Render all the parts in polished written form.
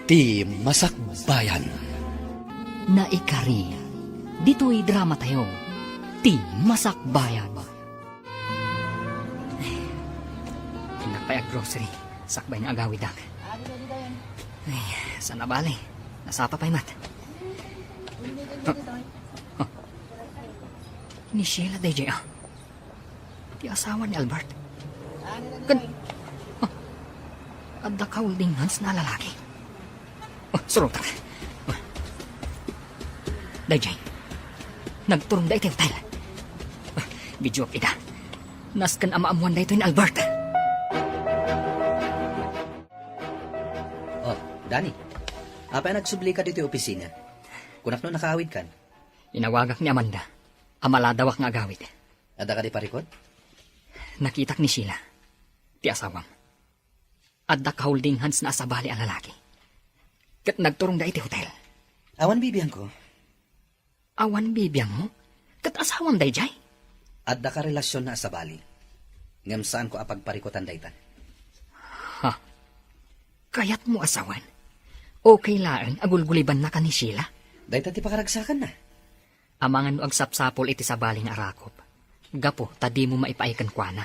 Ti Masakbayan. Naikari, dito'y drama tayo. Ti Masakbayan. Nagpayag grocery, sakbay ng agawid ang. Ay, saan na bali? Nasapa pa'y mat. Ni Sheila DJ ah. Ti asawa ni Albert. At the holding hands na lalaki. Surutan. DJ, nagturong da ito yung tile. Video up ita. Naskan ama-amuan da ito ni Albert. Oh, Danny. Apa nagsubli ka dito yung opisina? Kunak no nakaawid kan? Inawagak ni Amanda. Amaladawak nga agawid. Ada ka di parikot? Nakitak ni Sheila. Ti asawam. At the holding hands na asabali ang lalaki. Kat nagturong da iti hotel. Awan bibiyan ko. Awan bibiyang mo? Kat asawam day jay? Adda ka relasyon na asabali. Ngam saan ko apagparikotan daytan. Ha? Kayat mo asawan? Okay laan agulguliban na ka ni Sheila? Daytan ti pakaragsakan na. Amangan mo agsapsapol iti sabaling arakop. Gapo, tadi mo maipaikan kwa na.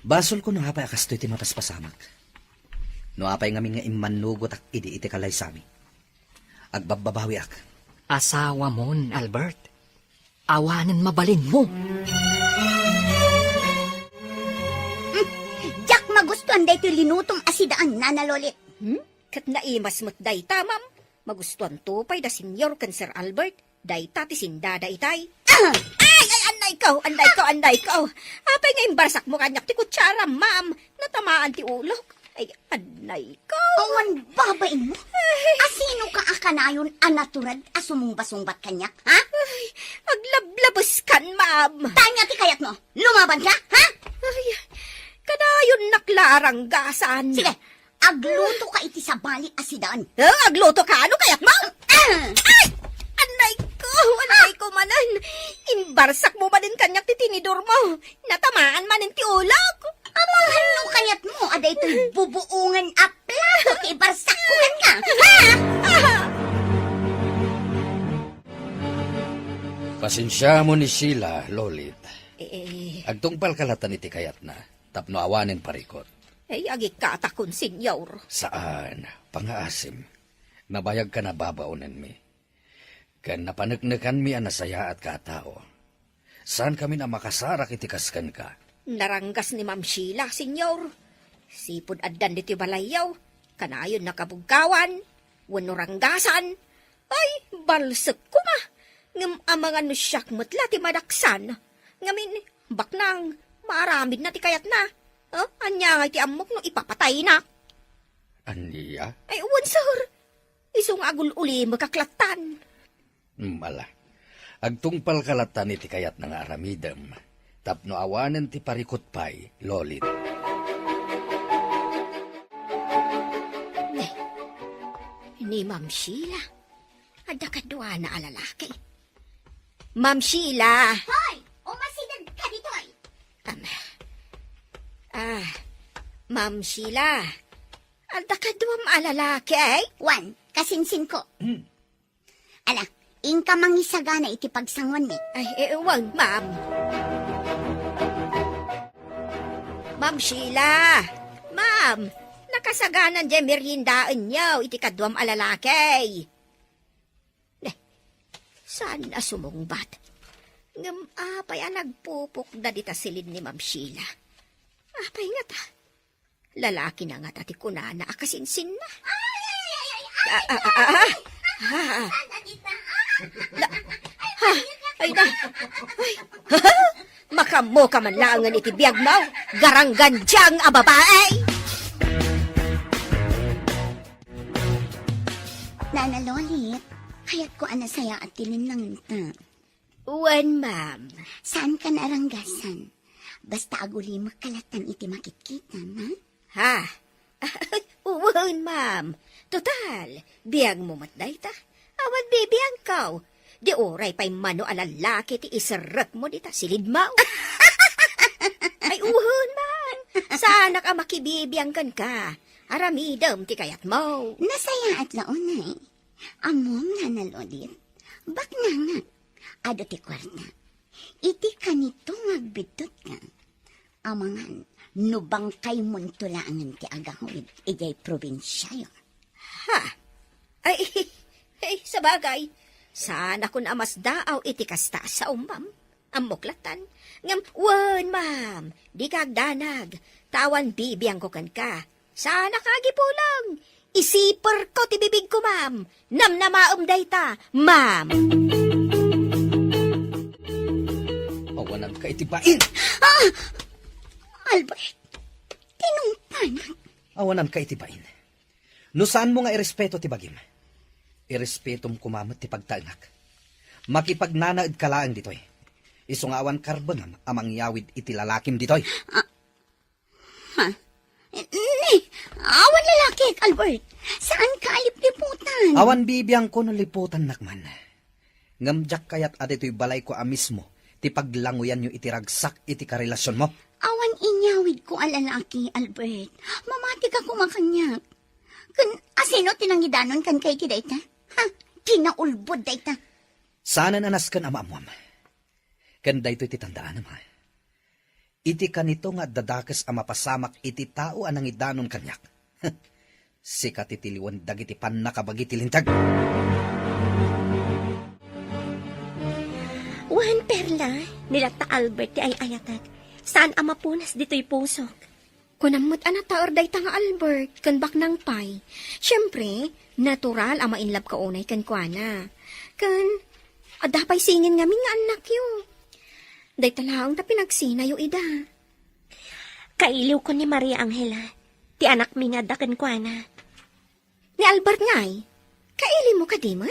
Basol ko no hapay akastoy ti matas pasamak. No apay ngamin nga imanugot ak idi iti kalay sami. Agbababawi ak. Asawa mon, Albert. Awanan mabalin mo. Jack, magustuhan day ito linutong asidaan, Nana Lolit. Kat naimas mo't day tamam. Magustuhan to pa'y da Senyor kan Sir Albert. Day tati sindada itay. Ay, anday ko. Apay nga imbarsak mo kanyak ti kutsara, ma'am. Natamaan ti ulok. Ay, anday ko. Awan babain mo. Asino ka akanayon anaturad asumumbasumbat kanyak, ha? Ay, aglablabas kan, ma'am. Tanya ti kayat mo. Lumaban ka, ha? Ay, kanayon naklarang gasan. Sige, agluto ka iti sa bali asidaan. Agluto ka, ano kayat mo? Ay, anday ko manan. Imbarsak mo manin kanyak ti tinidor mo. Natamaan manin ti ulok. Amahan no kayat mo, ada ito'y bubuungan aplato ti ibarsakuhan ka, ha? Pasensya mo ni Sheila, Lolit. Agtungpal Kalatan iti kayat na. Tapno awanin parikot. Agi katakon, senyor. Saan? Pangaasim. Nabayag ka na babaunan mi. Kan napanagnakan mi anasaya at katao. Saan kami na makasarak itikaskan ka? Naranggas ni Ma'am Sheila, senyor. Sipod addan diti balayaw. Kanayon nakabugkawan. Wano ranggasan. Ay, balsek ko ma. Ngam amangan no siyak matla ti madaksan. Ngamin, baknang, maaramid na ti kayat na. Anya nga ti amok no ipapatay na. Aniya? Ay, uwan, sir. Isong agul uli makaklatan. Mala. Agtungpal kalatan iti kayat ng aramidam. Tapno awanan ti parikot pay, Lolit. Ni Ma'am Sheila. Ada kadwa na alalaki. Ma'am Sheila. Hoy, umasidan ka dito ay. Ma'am Sheila. Ada kadwa maalalaki ay? Juan, kasinsin ko. Ala, ingka mangisagana iti pagsangwan ni. Ay, ewan, ma'am. Ma'am Sheila. Ma'am, nakasaganan dyan meriendaan niyo, iti kadwam alalaki. Saan na sumungbat? Ngam apay nagpupok da dita silid ni Ma'am Sheila. Apay nga ta. Lalaki na nga tati kunana akasinsin na. Ay na. Makamo ka man langan iti biyag mo. Garanggan diyang ababae. Nana Lolit, kaya't ko anasaya at tininlang ta. Uwan, ma'am. Saan ka naranggasan? Basta aguli makalatan iti makikita, na? Ha? Uwan, ma'am. Total, biyag mo matday ta. Awan bibiyang kaw. Di oray pa'y mano alalaki ti isarap mo dita silid mo. Ay, uwan, ma'am. Sana ka makibibiyang kan ka. Aramidam ti kayat mo. Nasaya at launay. Amom na nalolit. Bak na nga. Ado ti kwarta. Iti kanito ngagbitot ka. Amangan, nubang kay muntulangan ti agawid. Ijay probinsya yun. Ha? Ay, sabagay. Sana kun amas daaw iti kasta sa umam. Ang muklatan. Ngam, wan, ma'am. Di kagdanag. Tawan bibiyang ko kan ka. Sana kagipulang. Isipar ko ti bibig ko, ma'am. Namnamaom dayta, ma'am. Awanan ka itibain! Albert, tinungpan. Awanan ka itibain. No saan mo nga irespeto ti bagim? Irespetom kumamat ti pagtaangak. Makipagnanaad kalaang ditoy. Isungawan karbonam amang yawid iti lalakim ditoy. Ni, awan lalaki, Albert. Saan ka alip-liputan? Awan bibiyang ko no liputan nakman. Ngamjak kayat adito'y balay ko amismo. Ti paglanguyan nyo iti ragsak iti karelasyon mo. Awan inyawid ko alalaki, Albert. Mamati ka kumakanyak. Kan asino tinangidanon kan kay ti dayta? Ha? Kinaulbod dayta. Sana nanas kan ama-amwam. Kan dayto'y titandaan ama. Iti kanito nga dadakas ang mapasamak iti tao anang idanon kanyak. Sikat itiliwan dagiti panakabagi tilintag. Wan perla, nilata Albert ti ay ayatat. Saan ang mapunas dito'y pusok? Kunamot anata or dayta nga Albert, kan bak ng pay. Siyempre, natural ang mainlove ka unay kan kuana. Kan, adapay singin nga nga anak yo. Dayta lang ta pinagsinayo ida. Kailiw ko ni Maria Angela. Ti anak mi nga daken kwa na. Ni Albert ngay, kaili mo ka di mo?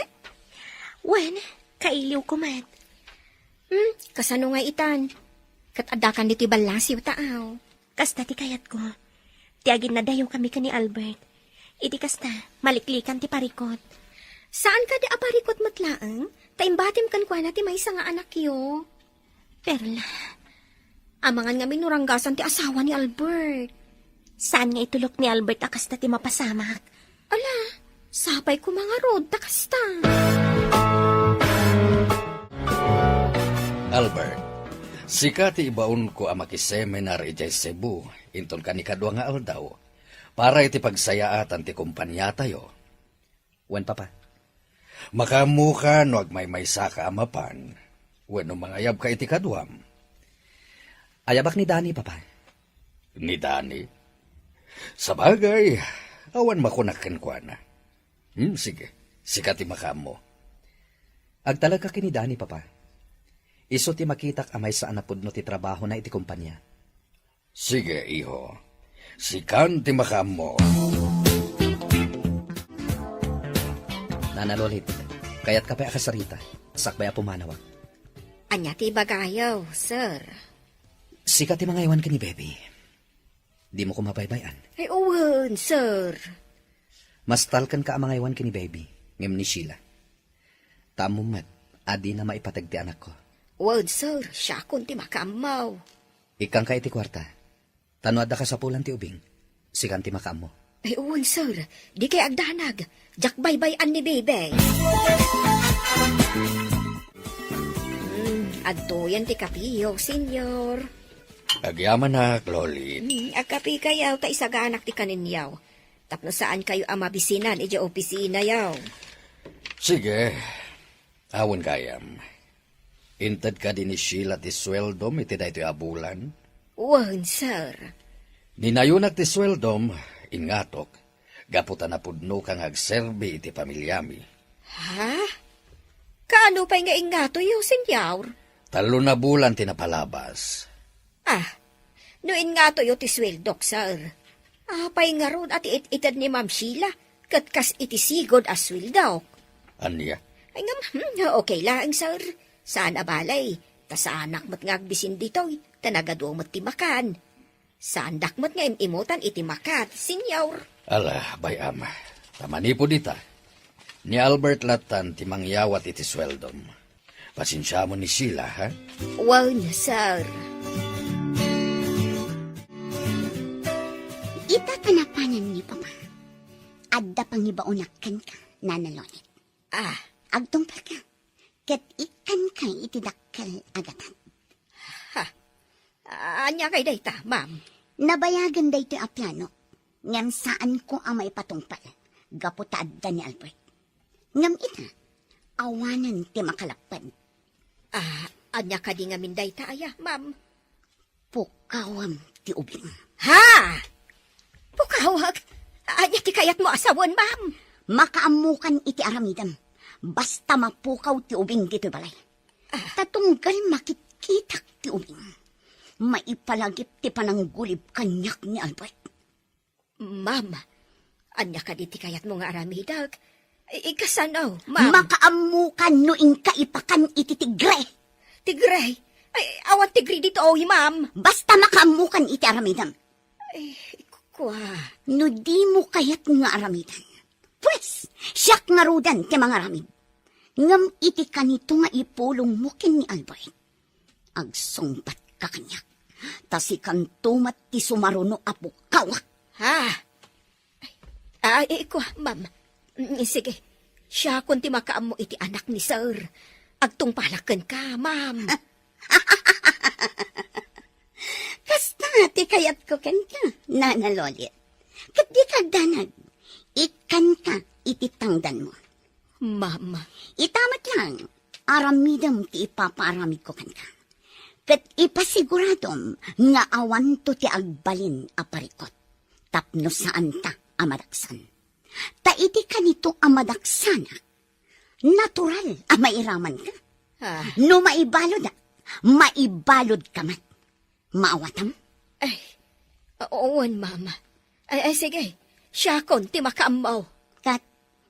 Wan, kailiw ko mat. Kasano nga itan? Kat adakan dito'y balasiw taaw. Kasta ti kayat ko. Ti agin na dayo kami ka ni Albert. Iti kasta, maliklikan ti parikot. Saan ka di aparikot matlaang? Taimbatim kan kwa na ti may nga anak yo. Perla, Amangan nga minuranggasan ti asawa ni Albert. saan nga itulok ni Albert akasta ti mapasamak? Ala, sapay ko mga rod, takasta. Albert, sikati ibaon ko ang makiseminar ijay Cebu, inton ka ni kadwa nga aldaw, para iti pagsayaatan ti kumpanya tayo. Wan papa. Makamuka no agmay ka amapan, wano mangayab ka iti kadwam. Ayabak ni Dani papa. Ni Dani. Sabagay, awan makunakan kwa na. Sige, sikati makamo. Agtalag ka kini Dani papa. Iso ti makitak amay sa anapod no ti trabaho na iti kumpanya. Sige, iho. Sikan ti makamo. Nanalolit, kayat ka pa akasarita. Sakbay pumanawag. Anya ti bagayaw, sir. Sikat ti mga iwan ka ni baby. Di mo ko mabaybayan. Ay, uwan, sir. Mas talkan ka ang mga iwan ka ni baby. Ngem ni Sheila. Tamo mat, adi na maipatag ti anak ko. Uwan, sir. Siya kun ti makamaw. Ikang ka iti kwarta. Tanuad ka sa pulan ti ubing. Sikan ti makamo. Ay, uwan, sir. Di kay agdanag. Jak baybayan ni bebe. Adtoyan ti kapiyo, senyor. Agyaman na, Lolit. Akapi kayaw, ta isaganak ti kaninyaw. Tapno saan kayo ang mabisinan, ija opisina yaw. Sige, awan kayam. Intad ka din ni Sheila ti sweldom iti da ito abulan. Uwan, sir. Ninayunak ti sweldom, ingatok, gaputan na pudno kang agserbi iti pamilyami. Ha? Kaano pa'y nga ingato yaw, senyor? 3 na bulan tinapalabas. Ah, noin nga to yung tisweldok, sir. Apay nga ron at itad ni Ma'am Sheila, katkas itisigod as swildok. Anya? Ay nga, okay lang, sir. Saan abalay? Ta saanak mat nga agbisin ditoy, tanagado mat timakan. Saan dakmat nga imutan itimakat, senyor. Ala, bayam. Tamani po dita. Ni Albert Latan timangyawat iti sweldom. Pasensya mo ni Sheila, ha? Wow, sir. Itatanapanan ni Papa. adda pangibaunakan ka, nanalonit. Ah, Agtungpal ka, ket ikan kay itidakkel agatan. anya kay dayta, ma'am. Nabayagan da ito aplano, ngam saan ko ang may patungpal, gaputaadda ni Albert. Ngam ita, awanan ti makalapad, Anya ka di nga min dayta, aya, ma'am. pukawam ti ubing. Ha! Pukawag! Anya ti kayat mo asawan, ma'am. Makaamukan iti aramidam, basta mapukaw ti ubing dito balay. Tatunggal makitkitak ti ubing. Maipalagip ti pananggulib kanyak ni Albert. Ma'am, anya ka di ti kayat mo nga aramidag. Ikasanaw, ma'am. Makaamukan no kaipakan iti tigre. Tigray! Ay, awan tigri dito, oy, ma'am. Basta makaamukan iti aramidam. Kwa. No di mo kayat nga aramidan. Pwes, siyak nga rudan ti mga aramid. Ngam iti kanito nga ipulong mo kin ni Albert. Agsungbat ka kanyak. Tasikan tumat ti sumaruno apo kawak. Ha? Ay, kwa, ma'am. Sige, siya kung ti makaam mo iti anak ni sir. Agtungpalakan ka, ma'am. Kasta ti kayat ko ken ka, nanalolit. Kat di ka danag, ikan ka iti tangdan mo. Ma'am. Itamat lang, aramidam ti ipapaaramid ko ken ka. Kat ipasiguradom nga awan to ti agbalin aparikot. Tapno saan ta amadaksan. Ta iti kanito amadaksana. Natural mairaman ka. No maibalod maibalod ka man. Maawatam? Ay, oon, ma'am. Ay, sige, siya kung ti makaamaw. Kat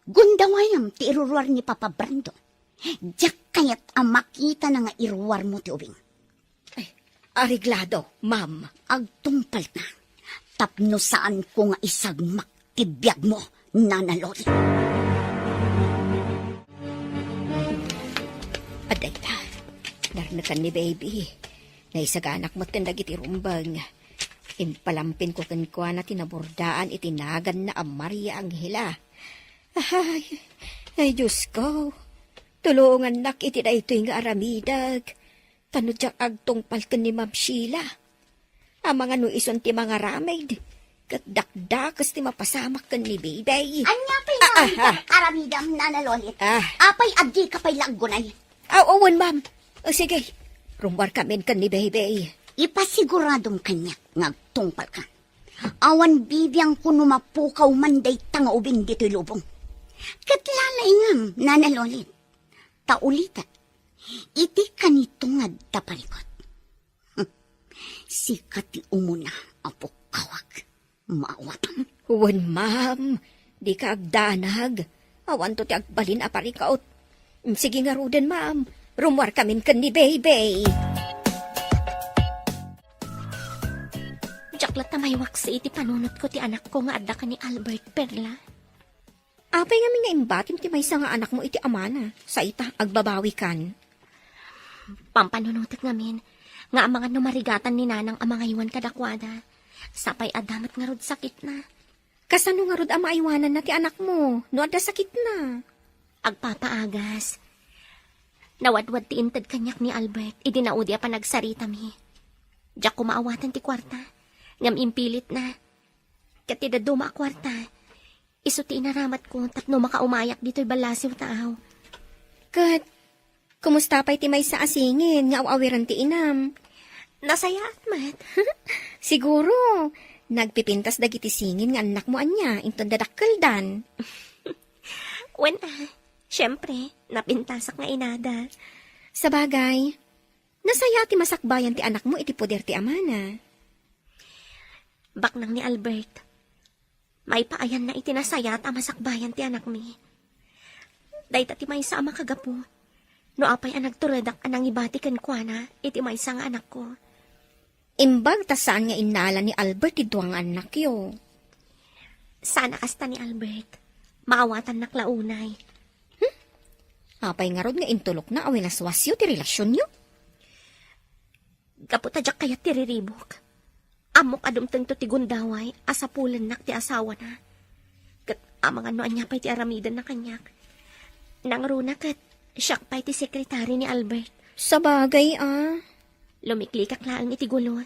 gundawayam ti iruruar ni Papa Brando. Diyak kayat ang makita na nga iruwar mo ti ubing. Ay, ariglado, ma'am. Agtumpal ka. Tapno saan ko nga isagmak ti biyag mo, nanalori. Aday ta, naranakan ni baby. Naisaganak mo tindag iti rumbang. Impalampin ko kankwa na tinabordaan itinagan na ang Maria Angela. Ay, Diyos ko. Tulungan nak iti na ito'y nga aramidag. Tanodyak agtungpal ka ni Ma'am Sheila. Ang mga nuison ti mga ramid. Katdakdakas ti mapasamak ka ni baby. Anya pa'y aramidam, nanalolit. Apay abdi ka pa'y laggunay. Awan, ma'am. Sige, rumbar kami ka ni baby. Ipasiguradong kanya nga tungpal ka. Awan bibiyang kuno mapukaw manday tanga ubing dito'y lubong. Katlalay ngam, nanalolit. Taulita, iti kanito nga dapalikot. Sikati umuna apo kawag. Maawatan. Wan, ma'am. Di ka agdanag. Awan to ti agbalin aparikaot. Sige nga ruden, ma'am. Rumwar kami ka ni baby. Jaklat na may waksi iti panunot ko ti anak ko nga adda ka ni Albert Perla. Apay nga nga imbatim ti maysa nga anak mo iti amana. Sa ita, agbabawi kan. Pampanunutot ngamin, nga ang mga numarigatan ni nanang ang mga iwan kadakwada. Sapay adamat nga rod sakit na. Kasano nga rod ang maiwanan na ti anak mo? No adda sakit na. Agpapaagas. Nawadwad ti intad kanyak ni Albert, idinaudi pa nagsarita mi. Diyak kumaawatan ti kwarta, ngam impilit na. Katida duma kwarta, iso ti inaramat ko, tapno makaumayak dito'y balasiw taaw. Kat, kumusta pa'y ti may sa asingin, nga awawiran ti inam? Nasaya at mat. Siguro, nagpipintas dagiti singin nga anak mo anya, intong dadakkaldan. Wen, syempre, napintasak nga inada. Sa bagay, nasaya ti masakbayan ti anak mo iti poder ti amana. Baknang ni Albert, may paayan na itinasaya at amasakbayan ti anak mi. Dahit ti may sa ama kagapo, no apay ang nagturadak anang ibatikan kwa na, iti may sa nga anak ko. Imbag ta saan nga inala ni Albert ti duwang anak yo. Sana kasta ni Albert, maawatan naklaunay. Apay nga rod nga intulok na awilaswasyo ti relasyon nyo. Kaputadyak kaya tiriribok. Amok adumteng to ti gundaway, asapulan nak ti asawa na. Kat Amang ano anya pa'y ti aramidan na kanyak. Nang runa kat, siyak pa'y ti sekretary ni Albert. Sa bagay, Lumiklikak laang iti gulo.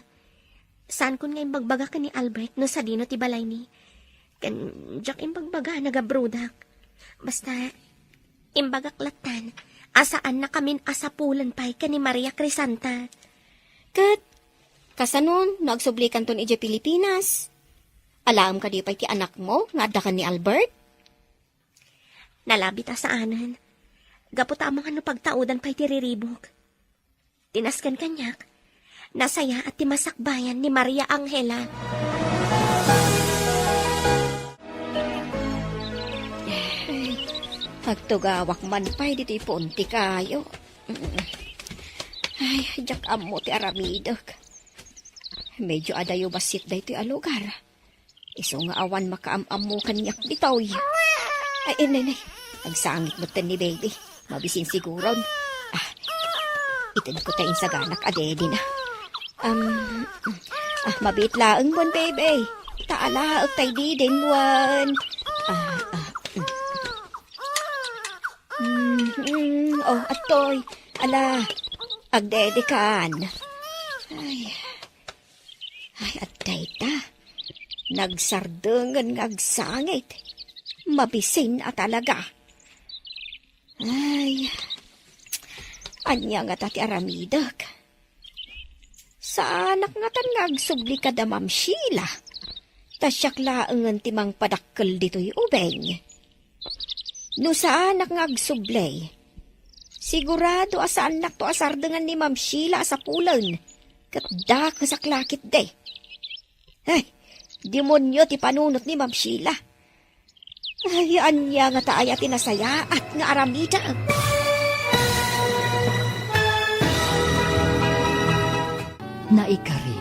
Saan kun nga imbagbaga ka ni Albert no sa dino ti balay ni? Kan, jak imbagbaga nagabrudak. Basta, imbagak latan, asaan na kamin asapulan pa'y ka ni Maria Crisanta. Kat, kasanon, nagsublikan ton ije Pilipinas. Alam ka di pa ti anak mo, nga adda ka ni Albert? Nalabit asaanan. Gaputa amang ano pagtaudan pa'y tiriribog. Tinaskan kanyak. Nasaya at timasakbayan ni Maria Angela. Pagtugawak man pa'y dito ipunti kayo. Ay, jak amo ti aramidok. Medyo adayo basit da ito alugar. Iso nga awan makaam-amo kanyak bitaw. Ay, inay. Nagsangit mo ni baby. Mabisin siguro. Itid ko tayong saganak adedi na. Mabit laang mon, baby. Taala, tay di din, wan. Oh, atoy. Ala, agdedi kan. Ay, atay ta. Nagsardengan ngagsangit. Mabisin at talaga. Ay, anya nga tati aramidak. Sa anak nga tan ngagsubli ka da Ma'am Sheila. Tasyak laangan timang padakkel dito'y ubeng. No sa anak ngagsubli, sigurado asa anak to asardengan ni Ma'am Sheila sa pulan. Katda ka sa klakit de. Ay, demonyo ti panunot ni Ma'am Sheila. Ay, anya nga taaya tinasaya at nga aramida. Naikari,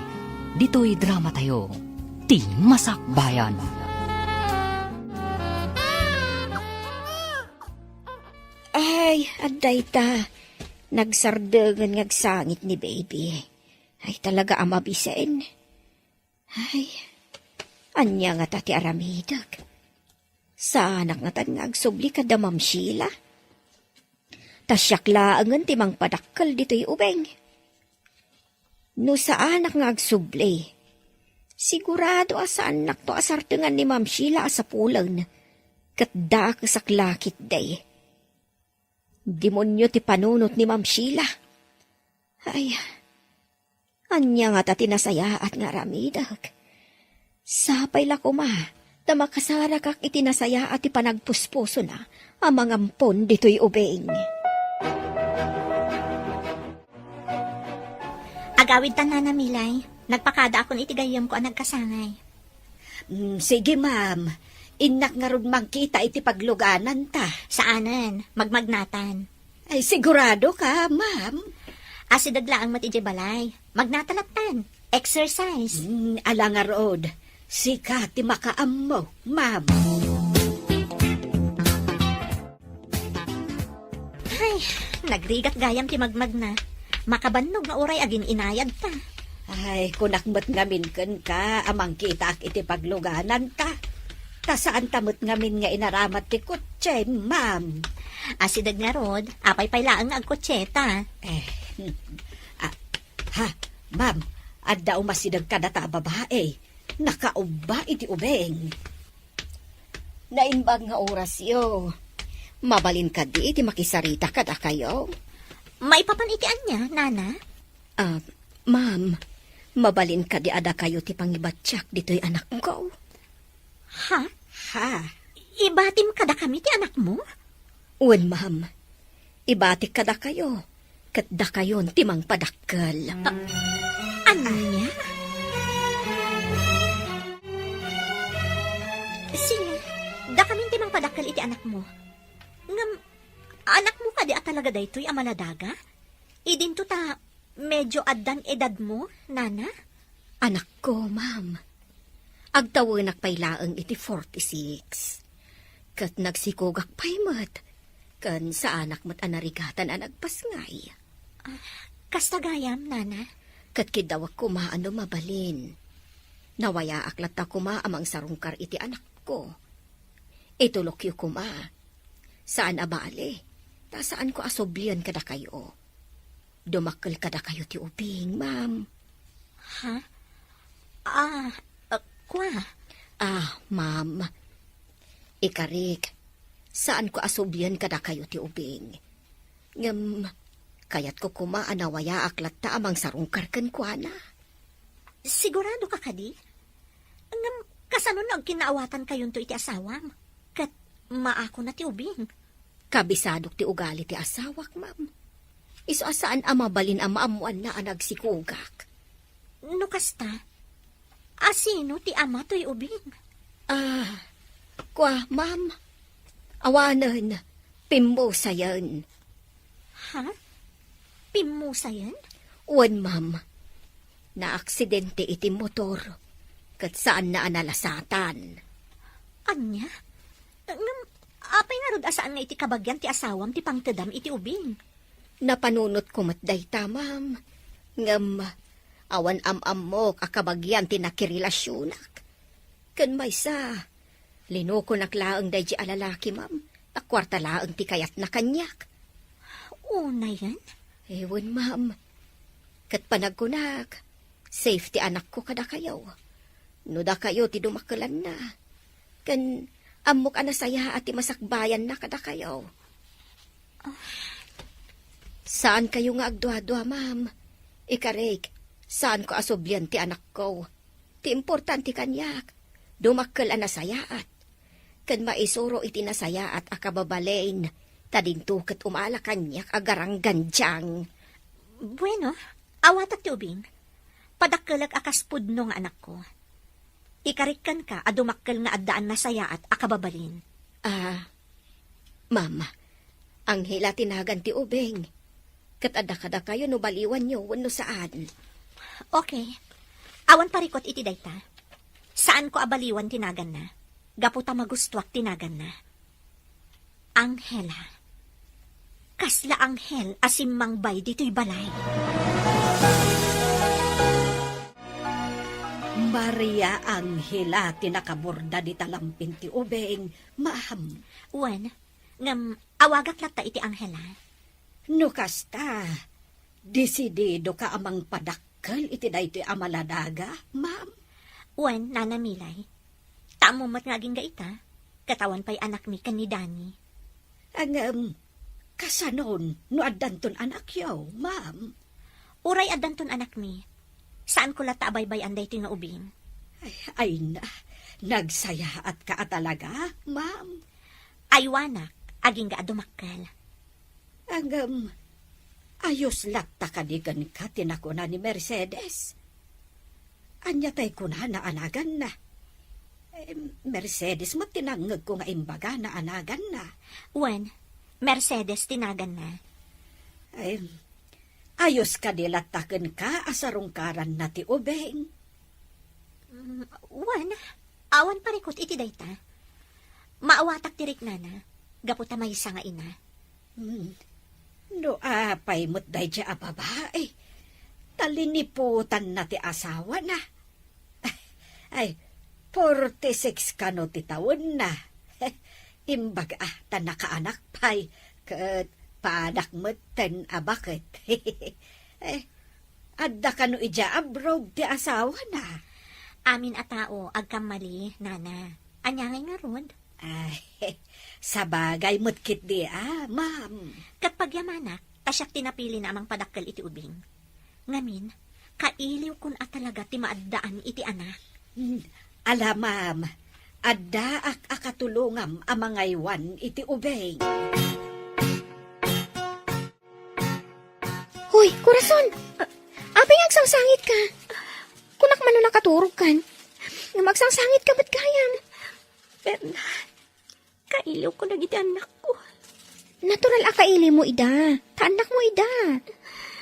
dito'y drama tayo. Ti Masakbayan. Ay, aday ta. Nagsardengan ngagsangit ni baby. Ay, talaga amabisen. Ay, anya nga tati aramidag. Sa anak nga tan ngagsubli ka da Ma'am Sheila. Tasyak laangan timang padakkel dito'y ubeng. No sa anak ngagsubli, sigurado asa anak to asartengan ni Ma'am Sheila sa pulang. Katda ka sa klakit day. Demonyo ti panunot ni Ma'am Sheila. Ay, anya nga tati nasaya at nga ramidag. Sapay la kuma, ta makasara kak itinasaya at ipanagpuspuso na amang ampon dito'y ubeng. Agawid ta nga na, Milay. Nagpakada akong itigayam ko ang nagkasangay. Sige, ma'am. Inak nga rod magkita iti pagluganan ta. Saanan? Magmagnatan. Ay, sigurado ka, ma'am. Asidagla ang matijay balay. Magnatalatan. Exercise. Ala nga rod. Sika ti makaam mo, ma'am. Ay, nagrigat gayam ti magmagna. Makabannog nga oray agin inayad ta. Ay, kunakmat ngamin ka, amang kita ak iti pagluganan ta. Ta saan tamot ngamin nga inaramat ti kutse, ma'am. Asidag nga rod, apay paylaang nga agkotseta. Ma'am, adda umasidag ka data babae. Nakauba iti ubeng. Naimbag nga oras yo. Mabalin ka di, iti makisarita ka da kayo. May papanitian niya, nana? Ma'am, mabalin ka di ada kayo ti pangibatsak dito'y anak ko. Ha? Ha? Ibatim kada kami ti anak mo? Uwan, ma'am. Ibatik ka da kayo. Kat da kayon timang padakkel. Ano niya? Sige, da kami timang padakal iti anak mo. Ngam, anak mo ka di at talaga daytoy amaladaga? Idinto ta, medyo addan edad mo, nana? Anak ko, ma'am. Agtawanak paylaang iti 46. Kat nagsikogak paymat. Kan sa anak mat anarigatan ang nagpasngay. Kastagayam, nana? Kat kidawak kumaano mabalin. Nawaya aklat ta kuma amang sarungkar iti anak ko. Itulok yu kuma. Saan abali? Ta saan ko asoblian kada kayo? Dumakkel kada kayo ti ubing, ma'am. Ha? Kwa? Ma'am. Ikarik, saan ko asoblian kada kayo ti ubing? Ngam, kayat ko kuma anawaya aklat ta amang sarungkar ken kuana. Sigurado ka kadi? Ngam, kasano nag kinaawatan kayon to iti asawam? Kat maako na ti ubing. Kabisadok ti ugali ti asawak, ma'am. Iso asaan amabalin ang maamuan na anagsikugak. No kasta? Asino ti ama to'y ubing? Kwa, ma'am. Awanan, pimbo sayan. Ha? Pimusa yan? Uwan, ma'am. Na-aksidente iti motor. Kat saan na analasatan. Anya? Ngam, apay nga rod asaan nga iti kabagyan ti asawam ti pangtedam iti ubing. Napanunot ko matday ta, ma'am. Ngam, awan am mo kakabagyan ti nakirilasyonak. Kan may sa, linuko naklaang day di alalaki, ma'am. Akwarta laang ti kayat na kanyak. Una yan? Ewan, ma'am. Kat panagkunak, safety anak ko kada kayo. No da kayo ti dumakalan na. Kan amok anasaya at ti masakbayan na kada kayo. Saan kayo nga agdwa-dwa, ma'am? Ikarek, saan ko asoblian ti anak ko? Ti importante kanyak. Dumakkel anasayaat. Kan maisuro iti nasayaat akababalain. Tadintuket umala kanyak agarang ganjang. Bueno, awatak ti ubing. Padakkelag akas pudno nga anak ko. Ikarikan ka adumakkel nga addaan na saya at akababalin. Mama, ang hila tinagan ti ubeng. Kat adda kayo no baliwan nyo wano saan. Okay. Awan parikot iti dayta. Saan ko abaliwan tinagan na? Gaputa magustuak tinagan na. Anghela. Kasla anghel asimang bay dito'y balay. Maria Angela tinakaborda di talampin ti ubeng, maham. Wen, ngam awagak lata iti anghela. No kasta, desidido ka amang padakkel iti daytoy amaladaga, ma'am. Wen, nanamilay. Tamo mat ngaging gaita. Katawan pa'y anak mi kan ni Dani. Ang, kasanon, no addanton anak yaw, ma'am. Uray adanton anak mi. Saan ko lata abaybay anday ito nga ubing? Ay na, nagsaya at ka talaga, ma'am. Aywanak, aging ga adumakkel. Ang, ayos latta kanigan ka tinakuna ni Mercedes. Anya tay kuna na anagan na. Mercedes mo tinangag ko nga imbaga na anagan na. Wen, Mercedes tinagan na. Ay, ayos ka dilataken ka asarungkaran na ti ubeng. Wen, awan parikot iti dayta. Maawatak tirik nana. Gaputa may isa nga ina. No apay mo't day dya a babae. Taliniputan na ti asawa na. Ay, 46 ka no ti taon na. Imbaga, tanakaanak pa'y, kat paanak mo ten abakit. Adda ka no ija abroad ti asawa na. Amin a tao, agkamali, nana. Anyangay nga ron. Ay, sabagay mo't kit di ma'am. Kat pagyamanak, tasyak tinapili na amang padakkel iti ubing. Ngamin, kailiw kun at talaga ti maaddaan iti anak. Ala ma'am, adda ak akatulungam amangaywan iti ubeng. Hoy, Corazon! Apay agsangsangit ka. Kunak man nakaturog kan. Nga magsangsangit ka ba't kayam? Berna, kailiw ko nagiti anak ko. Natural akaili mo, ida. Kaanak mo, ida.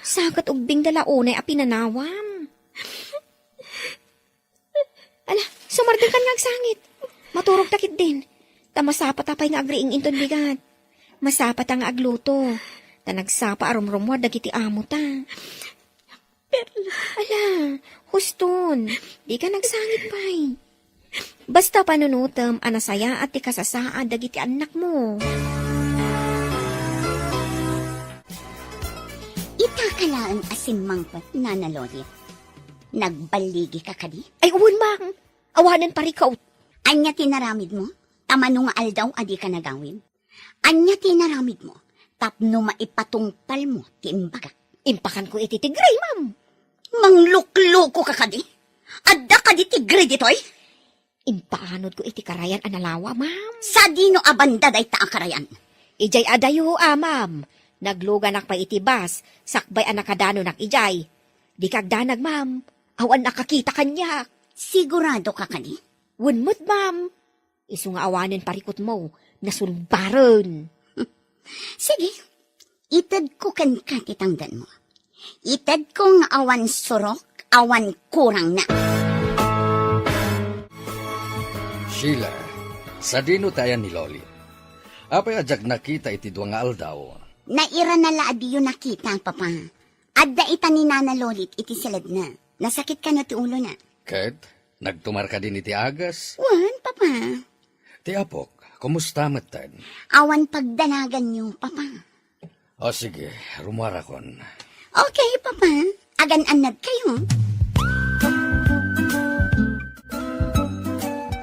Sagat ugbing dalaunay a pinanawam. Ala, sumardin ka nga agsangit. Maturog takit din. Tamasapat apay nga agriing inton bigat. Masapat ang agluto. Tanagsapa arumrumwad dagiti amo ta. Perla. Ala, huston. Di ka nagsangit pay. Basta panunutom, anasaya at ikasasaad dagiti anak mo. Ita kalaang asimmangpat nanalolit. Nagbaligi ka kadi? Ay, uwan mang. Awanan pa rikaw. Anya tinaramid mo? Tamano nga aldaw adi ka nagawin. Anya tinaramid mo? Tapno maipatungpal mo ti imbaga. Impakan ko iti tigray, ma'am. Manglukluko ka kadi? Adda kadi tigre ditoy? Impaanod ko iti karayan analawa, ma'am. Sa dino abanda day taakarayan. Ijay adayo, ma'am. Nagluganak pa iti bas, sakbay anakadano nak ijay. Di kagdanag, ma'am. Awan nakakita kanya. Sigurado ka kadi? Wunmut, ma'am. Isu nga awanin parikot mo, nasulbaron. Sige, itad ko kan katitangdan mo. Itad ko nga awan surok, awan kurang na. Sheila, sa dino tayan ni Loli. Apay ajak nakita iti duwa nga aldaw. Naira na laadi yun nakita, papa. Adda ita ni Nana Lolit iti silad na. Nasakit ka na ti ulo na. Ket, nagtumar ka din iti agas. Wan, papa. Ti apok, kumusta matan? Awan pagdanagan niyo, papa. O sige, rumara kon. Okay, papa. Agan-anad kayo.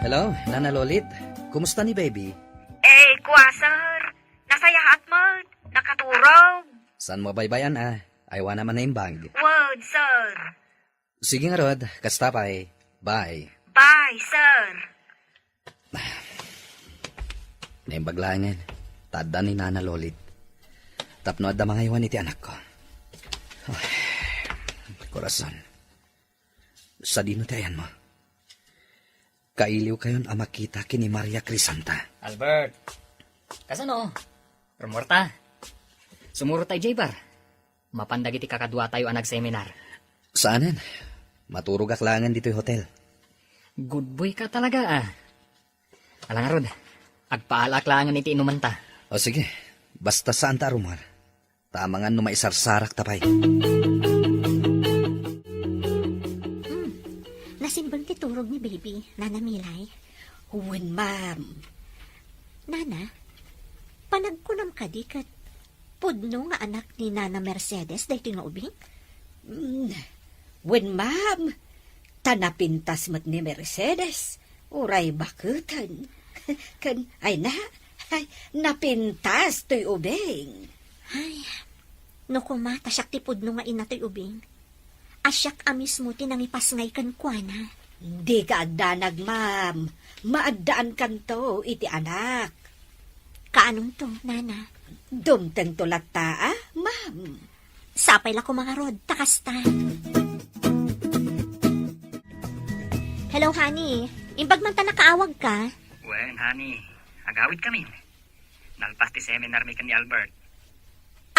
Hello, Nana Lolit. Kumusta ni baby? Eh, kuwa, sir. Nasayahat mo. Nakaturog. Saan mo baybayan Aywa naman na imbang. Word, sir. Sige nga Rod, kastapay. Bye. Bye, sir. Naimbaglangan. Tada ni Nana Lolit. Tapno at mga iwan iti anak ko. Ay, korason. Sa dino tayan mo. Kailiw kayon ang makita kini Maria Crisanta. Albert, kasano? Rumorta. Sumuro tayo, Jaybar. Mapandag iti kakadwa tayo ang nag-seminar. Saanan? Maturog aklangan dito'y hotel. Good boy ka talaga Alang Rod, agpaalaklangan iti inuman ta. O sige, basta saan ta rumar. Tamangan no maisarsarak tapay. Nasimbang titurog ni baby, Nana Milay. Huwin, ma'am. Nana, panagkunam ka di kat pudno nga anak ni Nana Mercedes dahito nga ubing? Huwin, ma'am. Tanapintas mo't ni Mercedes. Uray bakutan. Kan, ay napintas to'y ubing. Ay, no kumata siyak ti pudno nga ina to'y ubing. Asyak amis mo tinangipas ngay kan kuana. Di ka agdanag, ma'am. Maaddaan kanto iti anak. Kaanong to, Nana? Dumteng tulat ta, ma'am. Sapay la ko mga Rod, takasta. Hello, honey. Imbag man ta nakaawag ka. Wen, honey. Agawid kami. Nalpas ti seminar mi kan ni Albert.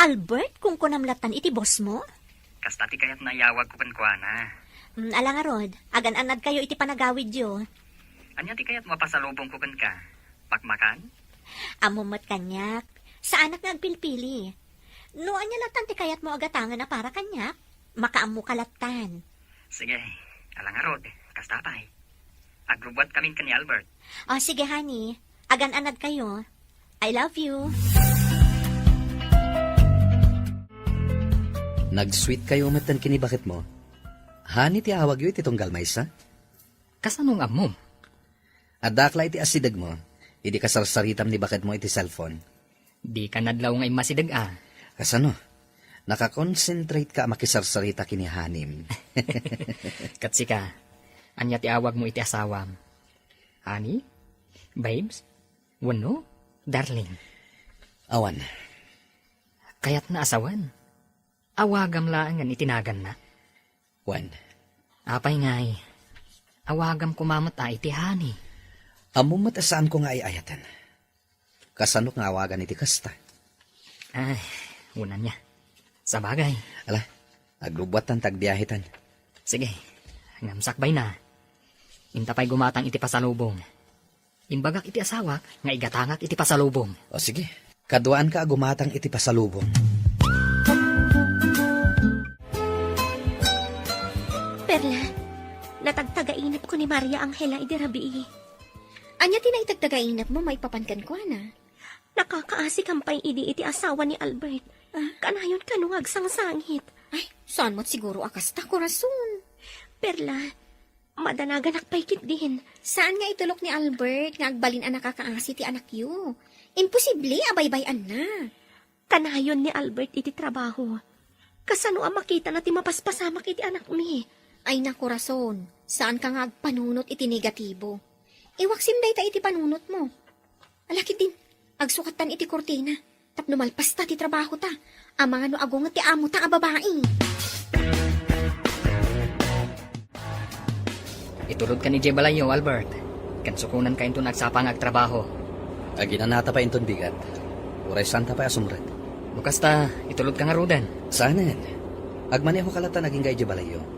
Albert, kung kunamlatan iti boss mo? Kasta ti kayat nayawag ko kankwana. Ala nga Rod, agan-anad kayo iti panagawid yo. Anya ti kayat mapasalubong ko ka? Pakmakan? Amumot kanyak. Sa anak nagpilpili. No, anya latan ti kayat mo agatangan na para kanyak. Makaamu kalatan. Sige, alang arod. Kastapay. Agrubwat kami kan ni Albert. O sige, honey. Agan-anad kayo. I love you. Nag-sweet kayo umatan kini bakit mo? Hani ti awag yu iti tunggal maysa? Kasanong amom? Adakla iti asidag mo. Idi kasarsaritam ni bakit mo iti cellphone. Di ka nadlaw ngay masidag Kasano? Nakakonsentrate ka makisarsarita kini hanim. Katsika, anya ti awag mo iti asawam. Honey? Babes? Wano? Darling? Awan. Kayat na asawan. Awagam laangan itinagan na. Wan. Apay ngay. Awagam kumamot iti honey. Amo matasaan ko nga ayatan. Kasano nga awagan iti kasta. Ay, unan niya. Sa bagay. Ala, aglubwatan tagbiyahitan. Sige, ngamsakbay na. Intapay gumatang iti pasalubong. Imbagak iti asawak, nga igatangak iti pasalubong. O sige, kaduaan ka agumatang iti pasalubong. Perla, natagtagainip ko ni ni Maria Angela idirabi. Anya tinaitagtagainap mo may papankan ko na. Nakakaasi kampay iti asawa ni Albert. Kanayon kanuwag sang sangit. Ay, saan mo't siguro akas ta korason. Perla, madanagan paikit din. Saan nga itulok ni Albert nga agbalin ang nakakaasi ti anak yu? Imposible, abaybayan na. Kanayon ni Albert iti trabaho. Kasano ang makita na ti mapaspasamak iti anak mi? Ay naku rason, saan ka nga agpanunot iti negatibo? Iwaksim day ta iti panunot mo. Alakit din, agsukatan iti kortina. Tapno malpas ta ti trabaho ta. Ang mga no agungat ti amo ta a babae. Itulod ka ni Jay Balayo, Albert. Kansukunan ka into nagsapang agtrabaho. Aginanata pa inton bigat. Uray santa pa asumret. Bukas ta, itulod ka nga rudan. Saanen? Agmaneho kalata naging gay balayo.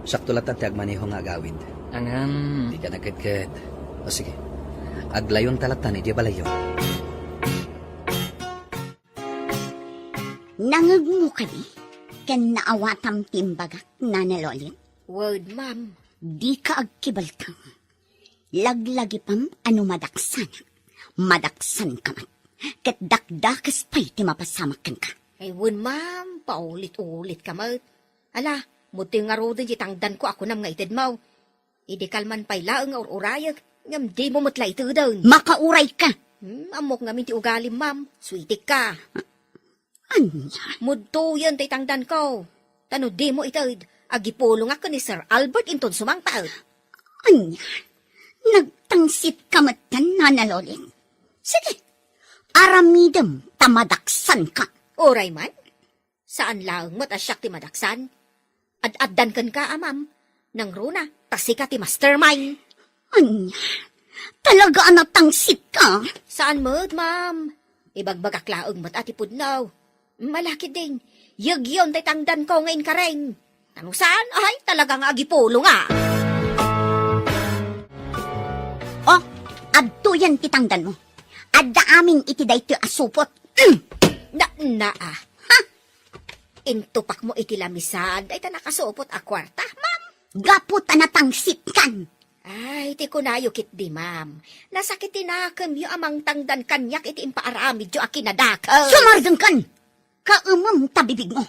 Sakto latan ti agmaneho nga agawid. Angam, Di ka nagkadkad. O sige, aglayon talatan ni balayo. Nangag mo ka di? Ken naawatam timbagak na nalolit? Word, ma'am. Di ka agkibaltang. Laglagi pam ano madaksan. Madaksan ka man. Kat dakdakas pa'y ti mapasamakan ka. Ay, wun, ma'am. Paulit-ulit ka, mat. Ala, muti nga rodin jitangdan ko ako nam nga itid mo. Idi kalman pa'y laang nga urayag. Ngam di mo matla ito doon. Makauray ka. Amok nga ti ugalim, ma'am. Sweetik ka. Anya? Mudto yan tay tangdan ko. Tano di mo itid. Agipulong ako ni Sir Albert inton sumangpaot. Anya? Nagtangsit ka matan na nalolit. Sige. Aramidam tamadaksan ka. Oray man. Saan lang mo't asyak ti madaksan? Ad-addan kan ka, ma'am. Nang runa, tasi ka ti mastermind. Anya? Talaga natangsit ka? Saan mo't, ma'am? Ibagbagak laong mo't ati pudnaw. Malaki din. Yagyon tay tangdan ko ngayon ka rin. Ano saan? Ay, talagang agipulo nga. Oh, adto yan titangdan mo. Adda aming iti dayto asupot. Ha? Intupak mo iti lamisad. Ay, ta nakasupot a kwarta, ma'am. Gapot na natangsit kan. Ay, ti kunayo kit di, ma'am. Nasakit tinakam yu amang tangdan kanyak iti impaaramid yu akinadakaw. Sumargang kan. Kaamam tabibig mo.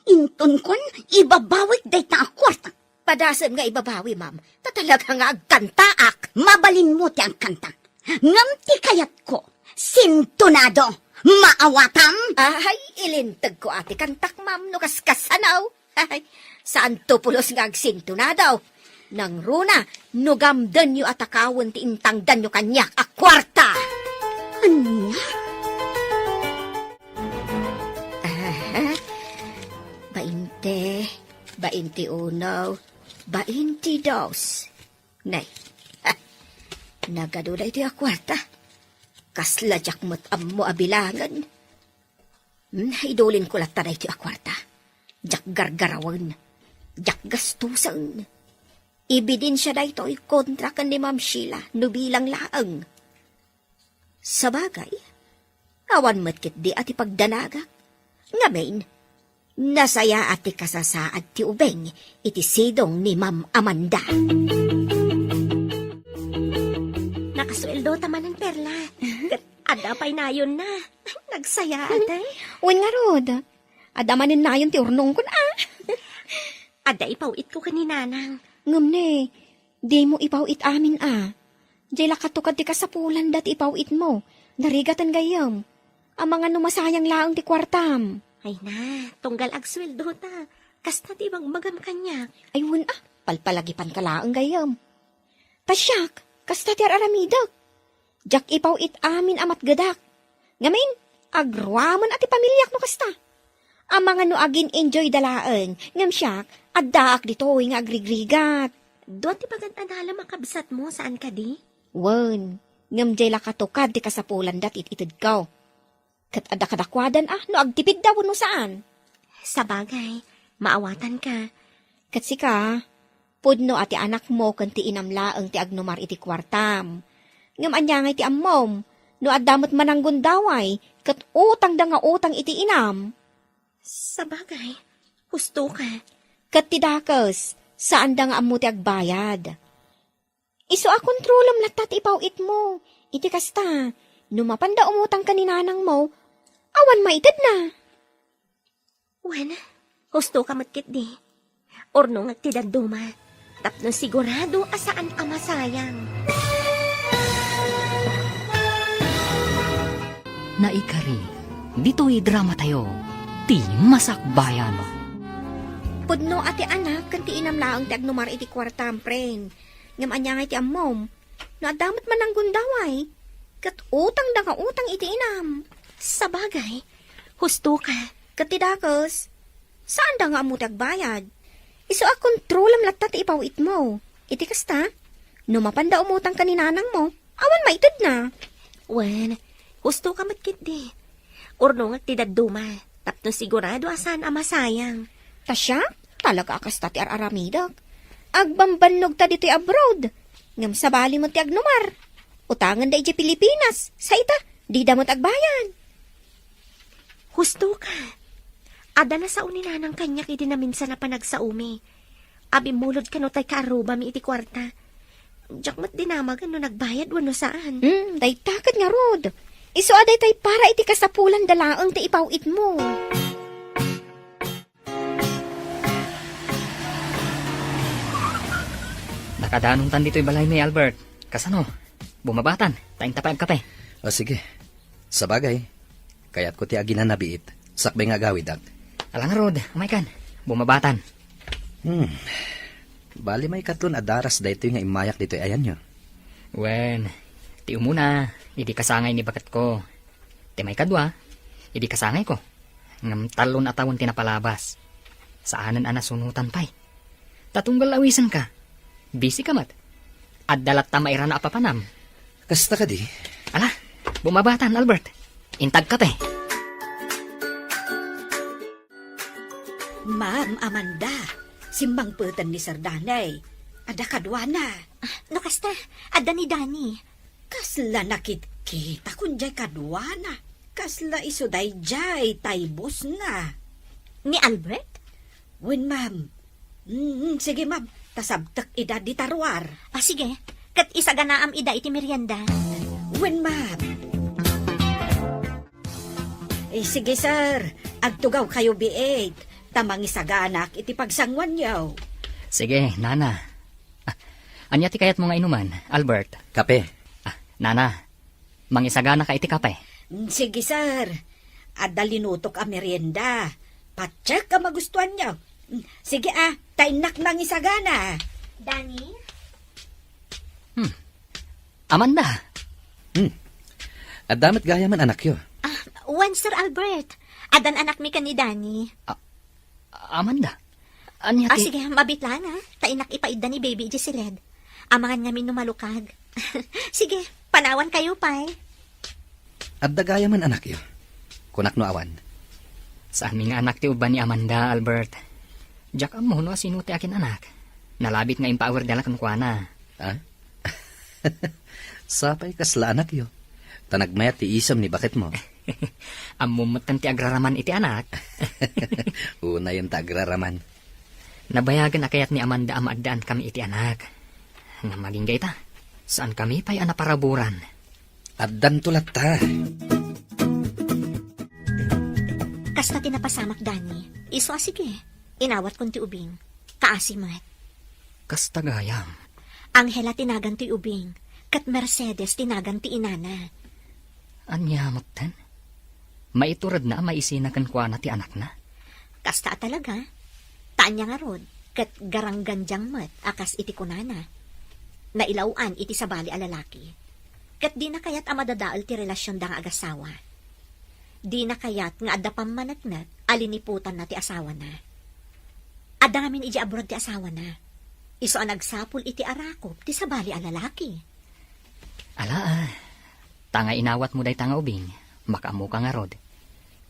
Inton kon, ibabawik dayta a kwarta. Padasam nga ibabawi, ma'am. Tatalaga nga agkantaak. Mabalin mo ti ang kanta. Ngam ti kayat ko. Sintonado. Maawatam. Ay, ilintag ko ati kantak, ma'am, no kaskasanaw. Ay, saan to pulos nga agsinto na daw? Nang runa, nugamdan yu atakawan ti intangdan yu kanyak a kwarta. Anya? Bainte uno, 22. Nay, nagado na iti a kwarta. Kasladyak mo't ammo abilangan. Idulin ko lata na iti a kwarta. Jak gargarawan. Jak gastusan. Ibidin siya na ito'y kontra kan ni Ma'am Sheila, nubilang laang. Sabagay, awan matkit di ati pagdanaga. Ngamin, nasaya ati kasasaad ti ubeng iti sidong ni Ma'am Amanda. Nakasweldo taman ng Perla. Ada pa'y nayon na. Nagsaya atay. Uwan nga rod, adamanin na yun ti urnong kun Ada ipawit ko kaninanang. Ngam ne, di mo ipawit amin Diyala katukad ti kasapulan dat ipawit mo. Narigatan gayam. Ang mga numasayang laang ti kwartam. Ay na, tunggal agsweldo ta. Kasta di bang magam kanya. Ay wun palpalagipan ka laang gayam. Tasyak, kasta ti aramidak. Jak ipawit amin amat gadak. Ngamin, agruaman ati pamilyak no kasta. Ang mga no agin enjoy dalaang. Ngam siyak, addaak dito'y nga agrigrigat. Doon ti pagantadala makabsat mo, saan ka di? Wen, ngam jayla katukad ti kasapulan dat ititid ko. Kat adakadakwadan no agtipid daw no saan. Sa bagay, maawatan ka. Kat sika, pudno ati anak mo kan ti inamlaang ti agnumar iti kwartam. Ngam anyangay ti ammom, no addamot mananggun daway, kat utang da nga utang iti inam. Sa bagay, husto ka. Kat ti dakes, saan da nga ammo ti agbayad. Iso a kontrolam latat ipawit mo. Iti kasta, numapanda umutang ka ni nanang mo, awan maitid na. Wen, husto ka matkit di. Orno ngagtidad duma. Tapno sigurado asaan ama sayang. Naikari, dito'y drama tayo. Ti masakbayan. Pudno ati anak, kan ti inam laang ti agnumar iti kwartam, pren. Ngam anya nga iti ammom. Naadamat man ang gundaway. Kat utang da ka utang iti inam. Sa bagay, husto ka. Katidakos, saan da nga amutag bayad? Iso a kontrolam latta ti ipawit mo. Iti kasta, numapanda umutang ka ni nanang mo, awan maitid na. Wen, husto ka matkit di. Orno ngagtidad duma. Tapno sigurado asaan ama sayang. Tasya, talaga akas ti araramidak. Agbambannog ta dito'y abroad. Ngam sabali mo ti agnumar. Utangan da iti Pilipinas. Sa ita, di da mo tagbayan. Husto ka. Ada na sa unina ng kanyak iti na minsan na panagsaumi. Abi mulod ka no tay kaaruba mi iti kwarta. Diyak mat dinamagan no nagbayad wano saan. Day takad nga rod. Iso aday tay para iti kasapulan dalaang ti ipawit mo. Nakadanong tan dito'y balay ni Albert. Kasano? Bumabatan. Taing tapay ang kape. O sige, sa bagay, kaya't ko ti aginan nabiit, sakbay nga gawidak. Alang rod, umay kan. Bumabatan. Bali may katlon adaras dayto nga imayak dito ayan nyo. Wen, ti umuna, idi kasangay ni bakat ko. Ti may kadwa, idi kasangay ko. Ngam talon atawon tinapalabas. Saanan anasunutan pay. Tatunggal awisan ka. Busy ka mat. At dalat ta mairana apapanam. Kasta ka di? Ala, bumabatan Albert. Intag kape. Ma'am Amanda, simbang putan ni Sir Danay. Ada kadwa na. No kasta, ada ni Dani. Kasla nakit-kita kunjay kadwa na. Kasla isuday jay taybos na. Ni Albert? Wen ma'am. Sige ma'am, tasabtak ida di tarwar. Sige, kat isaganaam ida iti merienda. Wen ma'am. Sige sir, agtugaw kayo biig. Tamang isaganak iti pagsangwan yaw. Sige, nana. Anya ti kayat mo nga inuman, Albert? Kape. Nana, mangisagana ka iti kape. Sige sir, adalinutok a merienda. Patsyak ka magustuhan yaw. Sige tainak nang isagana. Dani? Amanda. At damat gaya man anak yo. Wan Sir Albert. Adan anak mi ka ni Dani. Amanda. Anya ti... Sige, mabit lang Tainak ipaida ni baby iti siled. Amangan nga min numalukag. Sige, panawan kayo pay. At dagaya man anak yo. Kunak no awan. Saan mi nga anak ti uban ni Amanda, Albert? Diyak mo no sino ti akin anak. Nalabit nga impawer dala kan kuana. Sapay kasla anak yo. Tanagmayat ti isam ni bakit mo. Amumatan ti agraraman iti anak. Una yung tagraraman. Nabayagan na kayat ni Amanda amadaan kami iti anak. Nga maging gaita, saan kami pa'y anaparaburan? At dantulat ta. Kasta tinapasamak Dani. Iso sige. Inawat kong ti ubing. Kaasimat. Kastagayam. Angela tinagan ti ubing. Kat Mercedes tinagan ti inana. Anyamot ten? Maiturad na maisinakan kwa na ti anak na. Kasta talaga. Tanya nga rod. Kat garangganjang mat akas iti kunana. Nailauan iti sabali a lalaki. Kat di na kayat amadadaal ti relasyon da nga agasawa. Di na kayat nga adda pamanatnat aliniputan na ti asawa na. Adda ngamin iji abroad ti asawa na. Iso ang nagsapul iti arakop ti sabali a lalaki. Ala tanga inawat mo day tanga ubing. Makaamu ka nga rod.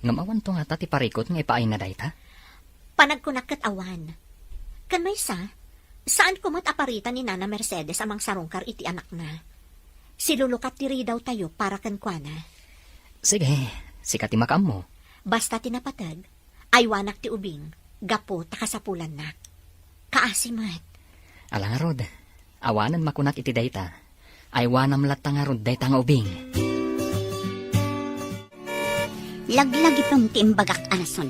Ngamawan to nga ta ti parikot nga ipaay na day ta? Panagkunak kat awan. Kan may saan kumot aparita ni Nana Mercedes amang sarungkar iti anak na. Silulukat tiri daw tayo para kan kwa na. Sige, sikat ti makaam mo. Basta tinapatag, ay wanak ti ubing, gapo takasapulan na. Kaasimat. Ala nga rod, Awanan makunak iti dayta. Ay wanam latang nga rod dayta nga ubing. Laglagi pang tiimbagak arason.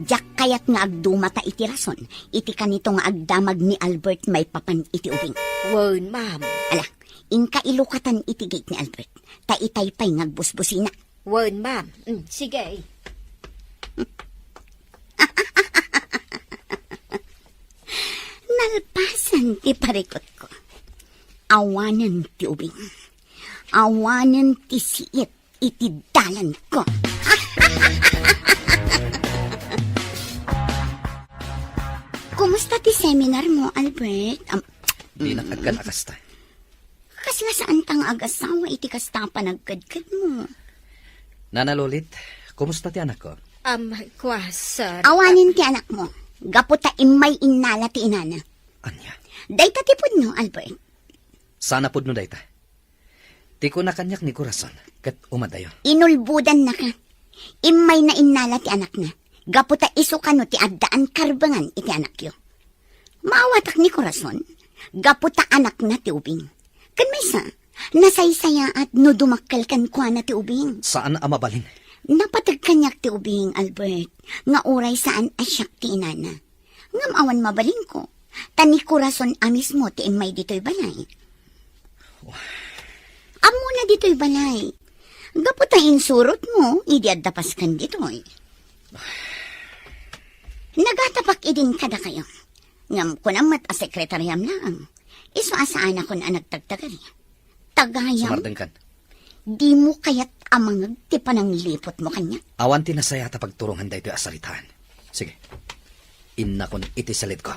Jak kayat nga agdumata iti rason. Iti kanito nga agdamag ni Albert may papan iti ubing. Wen, ma'am. Ala, inka ilukatan iti gate ni Albert. Taitay-pay ngagbusbusina. Wen, ma'am. Sige. Nalpasan ti parikot ko. Awanan ti ubing. Awanan ti siit iti dalan ko. Kumusta ti seminar mo, Albert? Di nakagkan akasta. Kas nga saan tang agasawa iti kasta panagkadkad mo? Nana Lolit, kumusta ti anak ko? Kwa, sir. Awanin ti anak mo. Gaputa imay inala ti inana. Anya, Dayta ti pudno, Albert. sana pud no dayta. Ti ko na kanyak ni Corazon, kat umadayo. Inulbudan na ka. Imay na inala ti anak na. Gaputa isukano ti addaan karbangan iti anak yo. Maawatak ni Corazon. Gaputa anak na ti ubing. Kan may sa, nasaysaya at no dumakkel kan kwa na ti ubing. Saan amabalin? Napatag kanyak ti ubing, Albert. Nga uray saan asyak ti inana. Ngam awan mabalin ko. Tani Corazon amis mo ti imay dito'y balay. Amo na dito'y balay. Gaputa insurot mo, idi addapas kan dito'y. Nagatapak idin kada kayo. Ngam ko namat a sekretaryam lang. Iso asaan ako na nagtagtagari. Tagayam, Sumardeng kan. di mo kaya't amang ti panang lipot mo kanya. Awan ti nasayata pagturungan dayto asalitaan. Sige. Inna kon iti salit ko.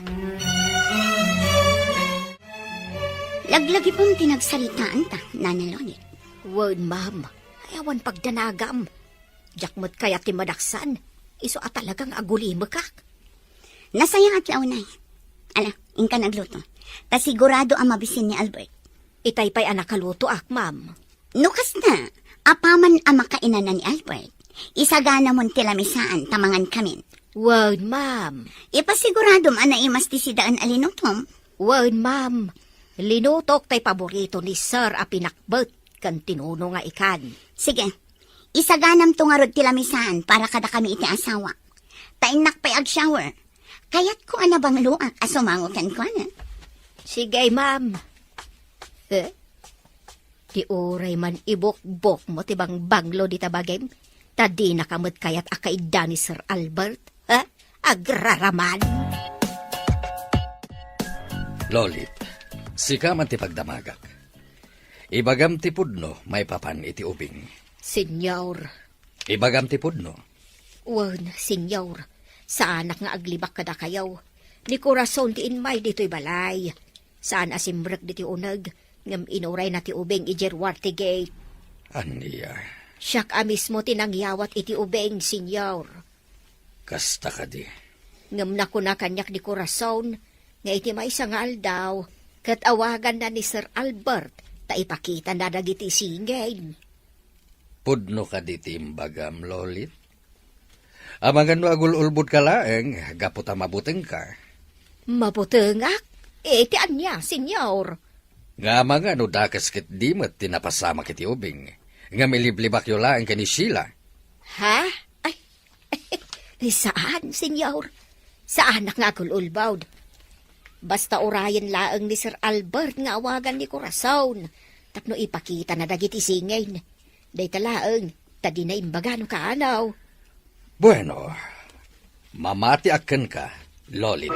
Laglagi pong tinagsalitaan ta, Nana Lolit. Wen, ma'am. Ayawan pagdanagam. Jakmot kaya ti madaksan. Iso at talagang agulimekak. Nasaya at launay. Ala, ingka nagluto. Ta sigurado ang mabisin ni Albert. Itay pa'y anak kaluto ak, ma'am. Nukas na, apaman ang makainan na ni Albert. Isagana mon tilamisaan tamangan kamin. Wen, ma'am. Ipasigurado man na imas ti sidaan alinutom. Wen, ma'am. Linutok tay paborito ni Sir a pinakbet kan tinuno nga ikan. Sige, isaganam to nga rod tilamisaan para kada kami iti asawa. Tainak pa'y ag-shower. Kaya't ko anabang luak asumango kan ko na. Sige, ma'am. Ti uray man ibok-bok mo ti bang banglo di tabagem. Tadi nakamot kayat akaida ni Sir Albert. Agraraman. Lolit, sika man ti pagdamagak. Ibagam ti pudno, may papan iti ubing. Senyor. Ibagam ti pudno. Wen, senyor. Sa anak nga aglibak kada kayaw. Ni Corazon ti inmay dito'y balay. Saan asimbrek diti unag. Ngam inuray na ti ubing ijerwar ti gate. Aniya, Siyak mismo tinangyawat iti ubing, senyor. kasta ka di. Ngam na kuna kanyak ni Corazon. Nga iti may nga aldaw. Kat awagan na ni Sir Albert. Ta ipakita na dagiti singay. Pudno ka di timbagam, Lolit. Amangan no agul-ulbud ka laeng, gaputa mabuteng ka. Mabutengak? Iti anya, senyor. Nga mga no dakas kit di mat tinapasama kiti ubing. Nga miliblibak yo laeng ka ni Sheila. Ha? Ay, saan, senyor? Saan nga agul-ulbawd? Basta orayan laeng ni Sir Albert nga awagan ni Corazon. Tapno ipakita na dagiti singay. Day talaeng, tadi na imbaga no kaanaw. Bueno, mamati akan ka, Lolit.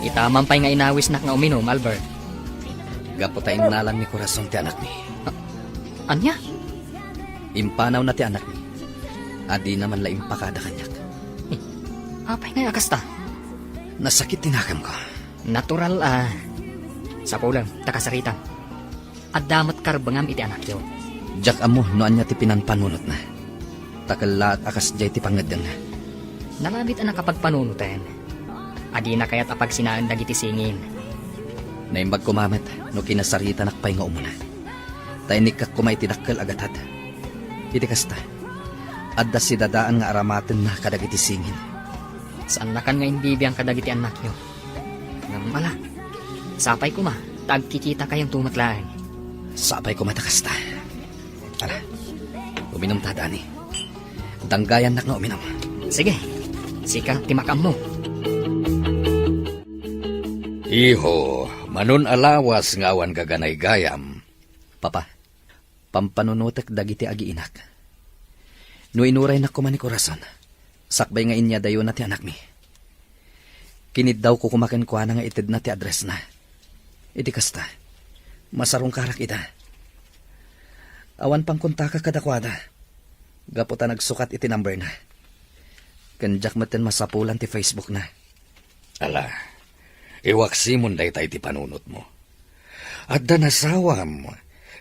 Itaman pa'y nga inawis nak nga uminom, Albert. Gaputa inalan ni Corazon ti anak ni. Anya? Impanaw na ti anak ni. Adi naman la impakada kanyak. Apay nga akasta. Nasakit tinakam ko. Natural sa pulang, takasaritan. At damat karbangam iti anak yo. Jak amo no anya ti pinanpanunot na. Takala at akas jay ti pangadang na. Nalabit ang nakapagpanunuten. Adi na kaya't apag sinaan dagiti singin. Naimbag kumamet no kinasarita nakpay nga umuna. Tainik kak kumay tinakkel agatad. Iti kasta. Adda si dadaan nga aramaten na kadagiti singin. Saan na kan nga imbibiyang kadagiti anak yo. Wala. Sapay ko ma. Tagkikita kayong tumatlaan. Sabay ko matakas ta. Ala, uminom ta, Dani. Danggayan nak nga uminom. Sige. Sika timakam mo. Iho, manon alawas nga awan kaganay gayam. Papa, pampanunutek dagiti agiinak. No inuray na ko man ni korason. Sakbay nga inya dayo na ti anak mi. Kinid daw ko kumakin ko nga ited na ti address na. Iti kasta, masarong karak ita. Awan pang kontaka kadakwada. Gaputa nagsukat iti number na. Kanjak maten masapulan ti Facebook na. Ala, iwaksimon day tay ti panunot mo. At danasawam,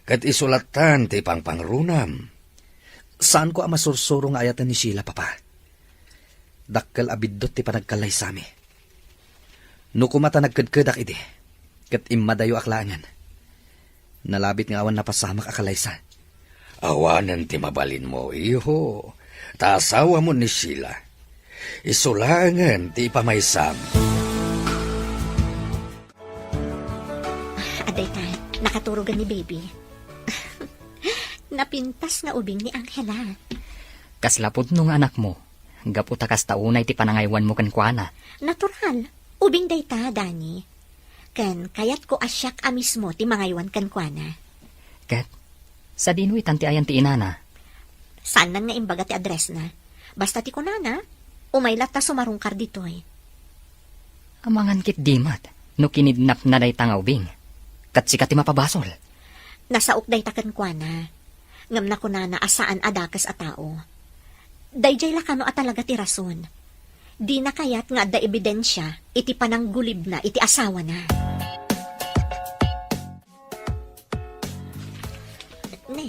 kat isulatan ti pangpangrunam. Saan ko ang masursuro nga ayatan ni Sheila, Papa? Dakkel abiddot ti panagkalay sami. No kumata nagkadkadak iti, kat imadayo aklangan. Nalabit nga awan napasamak akalaysa. Awanan ti mabalin mo, iho. Tasawa mo ni Sheila. Isulangan ti pamaysam. Aday ta, nakaturugan ni baby. Napintas nga ubing ni Angela. Kaslapod nung anak mo. Gaputa kas taunay ti panangaywan mo kan kuana. Natural. Ubing day ta, Dani. Ken, kayat ko asyak a mismo ti mangaywan kan kuana. Kat, sa dinuit ti ayan ti inana. Saan nan nga imbaga ti address na? Basta ti kunana, umaylat ta sumarungkar ditoy. Amangan kit dimat, no kinidnap na day tangawbing. Kat sika ti mapabasol. Nasaok day ta kan kuana. Ngam na kunana asaan adakas a tao. Dayjay lakano at talaga ti rason. Di na kayat nga da ebidensya, iti pananggulib na, iti asawa na. Ne,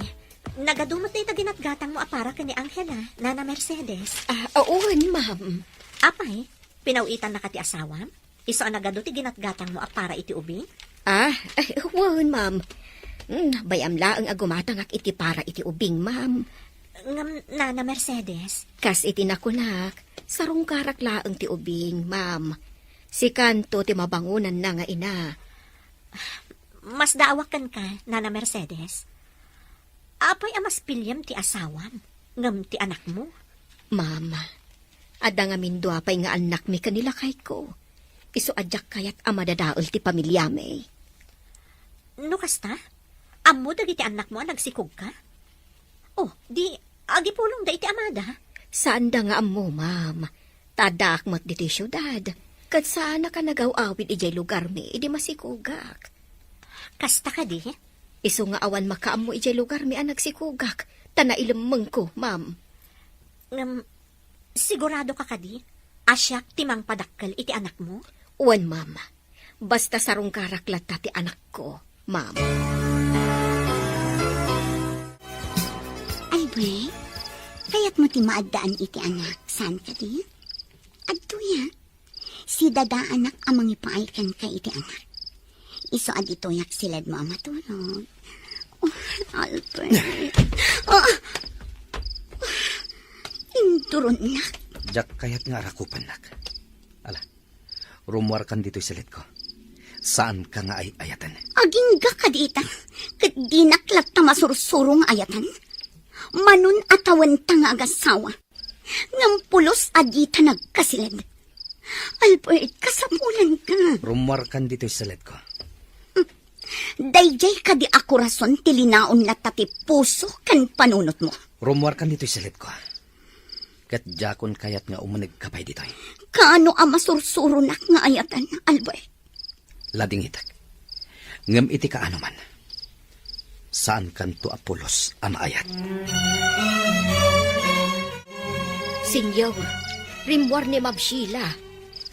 nagadumot na itaginatgatang mo apara ka ni Angela, Nana Mercedes. Oon, ma'am. Apay, pinauitan na ka ti asawa? Iso ang nagado ti ginatgatang mo apara iti ubi? Oon, ma'am. Bayam laang agumatang ak iti para iti ubing, ma'am. Ngam, Nana Mercedes. Kas iti nakunak, sarong karak laang ti ubing, ma'am. Si kanto ti mabangunan na nga ina. Mas daawakan ka, Nana Mercedes. Apay amas pilyam ti asawam, ngam ti anak mo. Ma'am, ada nga mindua pa'y nga anak mi kanila kay ko. Iso adyak kayat amadadaol ti pamilya may. No kasta? Amo dagiti anak mo nagsikog ka? Oh, di agipulong da iti amada. Saan da nga amo, ma'am? Tadak mat diti syudad. Kat saan ka nagaw-awid ijay lugar mi, idi masikugak. Kasta ka di? Iso nga awan makaamo ijay lugar mi ang nagsikugak. Tana ilamang ko, ma'am. Sigurado ka di? Asyak timang padakkel iti anak mo? Uwan, ma'am. Basta sarong karaklat ti anak ko, ma'am. Albert, kaya't mo ti maadaan iti anak. Saan ka di? Adto ya. Si dada anak amang ipaikan ka iti anak. Iso adito yak silad mo amatulog. Oh, Albert. Induron nak. Jak kayat nga arakupan nak. Ala, rumwar kan dito'y silit ko. Saan ka nga ay ayatan? Aging ka dita. Kat di naklat ta masursurong ayatan. Manun atawan ta nga agasawa. Ngampulos adita nagkasilad. Albert, kasapulan ka. Rumwar kan dito'y silit ko. Dayjay ka di ako rason tilinaon na tati puso kan panunot mo. Rumwar kan dito'y silit ko. Kat jakon kayat nga umanig kapay dito'y. Kaano ang masursuro nak nga ayatan, Albert? Lading itak. Ngam iti kaano man. Saan kanto apulos ang ayat? Senyor, rimwar ni Ma'am Sheila.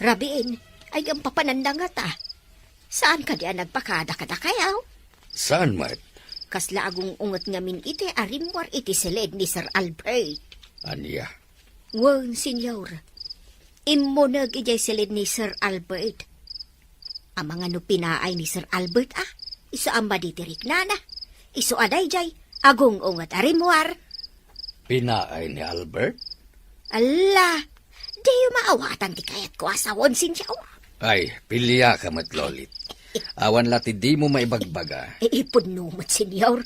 Rabiin, ay ang papanandang ta. Saan ka diyan nagpakada-kada kayaw? Saan, mat? Kasla agong ungot ngamin iti arimwar iti silid ni Sir Albert. Anya? Wan, senyor. Imunag ijay silid ni Sir Albert. Ang mga no pinaay ni Sir Albert iso ang maditirik nana. Iso aday jay, agong ungot arimwar. Pinaay ni Albert? Ala, di maawatan ti kayat ko asawon sinyaw. Ay, pilya ka matlolit. Awan lati di mo maibagbaga. Ipudnumot, senyor.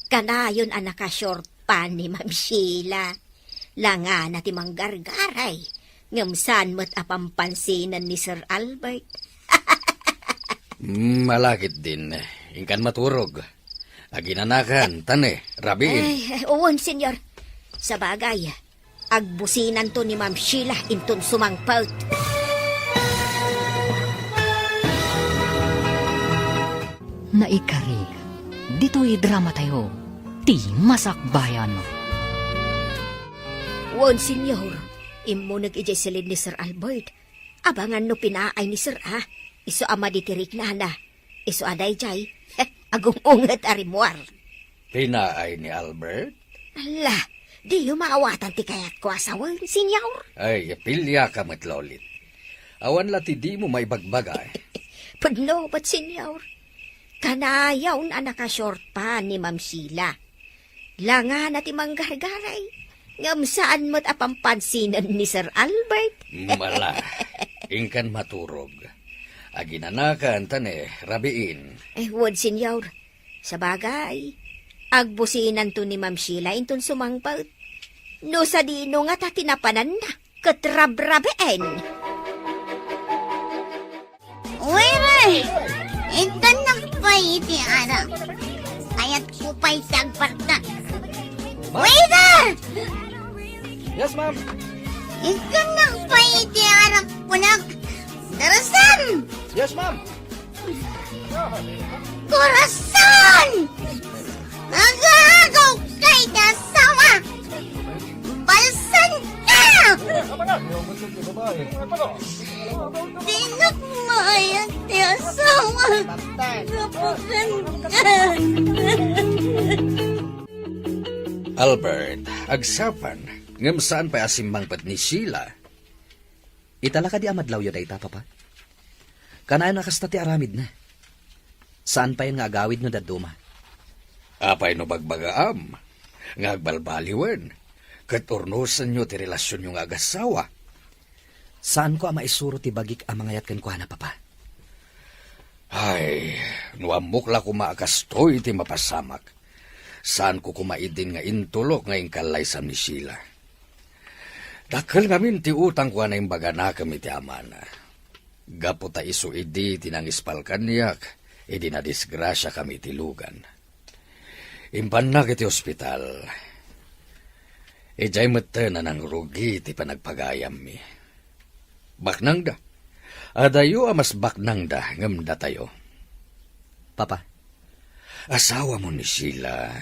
Kanayon ang nakashort pa ni Ma'am Sheila. Langa na ti manggargaray. Ngamsan mo't apampansinan ni Sir Albert. Malakit din. Ingkan maturog. Aginanakan, tane, rabiin. Ay, uwan, senyor. Sa bagay, agbusinan to ni Ma'am Sheila inton sumangpaut. Naikari, dito'y drama tayo. Ti masakbayan. Uwan, senyor. Imo nag-ijay silid ni Sir Albert. Abangan no pinaay ni Sir Iso ama ditirik na na. Iso aday jay. Agungungat arimuar. Pinaay ni Albert? Ala, di yung maawatan ti kayat ko asawan, senyor. Ay, pilya ka matlolit. Awan lati di mo maibagbaga. Pudno, ba't senyor? Kanayaw na nakashort pa ni Ma'am Sheila. Langa na ti manggargaray. Ngam saan mo't apampansinan ni Sir Albert? Mala, ingkan maturog. Aginanakan, tane, rabiin. Wad, senyor. Sa bagay, agbusinan to ni Ma'am Sheila inton sumangpaut. No sa dino nga ta tinapanan na, katrabrabeen. Uy, ito na pa iti ara. Kaya't kupay sagparta. Waiter! Yes, ma'am. Ito na pa iti ara punag. Darasan! Yes, ma'am. Corazon! Nagagaw kay dasawa! Balsan ka! Dinagmayan ti asawa! Napukan ka! Albert, agsapan. Ngam saan pa asimbangpat ni Sheila? Itala ka di amadlaw yun ay papa. Kanayon nakasta ti aramid na. Saan pa yung nga agawid no daduma? Apay no bagbagaam. Ngagbalbaliwen. Katurnusan nyo ti relasyon yung agasawa. Saan ko ang maisuro ti bagik ang mga yatkan ko na papa? Ay, nuamukla ko maakastoy ti mapasamak. Saan ko kumaidin nga intulok nga inkalaysan ni Sheila. Dakal ngamin ti utang ko na imbaga na kami ti amana. Gapo ta iso idi tinangispal kanyak, idi na disgrasya kami ti lugan. Impan na kiti ospital. Ijay mata na ng rugi ti panagpagayam mi. Baknang da. Adayo mas baknang da ngam da tayo. Papa, Asawa mo ni Sheila,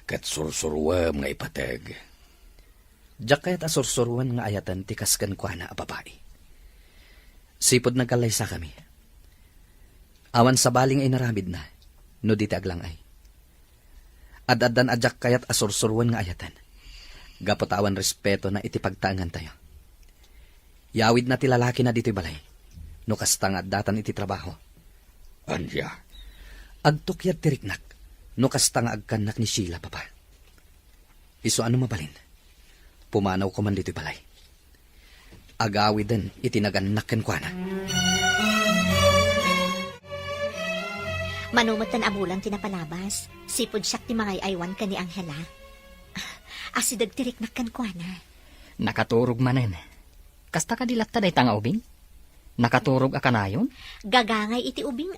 kat sursurwam nga ipateg. jak kayat asursuruan nga ayatan ti kaskan ko na a babae. Sipod nagkalaysa kami. Awan sa baling ay naramid na, no di ti aglang ay. Ad-adan adyak kayat asursuruan nga ayatan. Gapotawan respeto na iti pagtaangan tayo. Yawid na ti lalaki na dito'y balay, no kastang ad-datan iti trabaho. Anya, Agtukyat tiriknak, no kastang agkanak ni Sheila, papa. Iso ano mabalin? Pumanaw ko man dito'y balay. Agawid din itinaganak kwa na. Manumot tan amulang tinapalabas. Sipod siyak ti mangay aywan ka ni Angela. Asidag tiriknak kan kwa na. Nakaturog manen. Kasta ka dilat taday tanga ubing? Nakaturog a kanayon? Gagangay iti ubing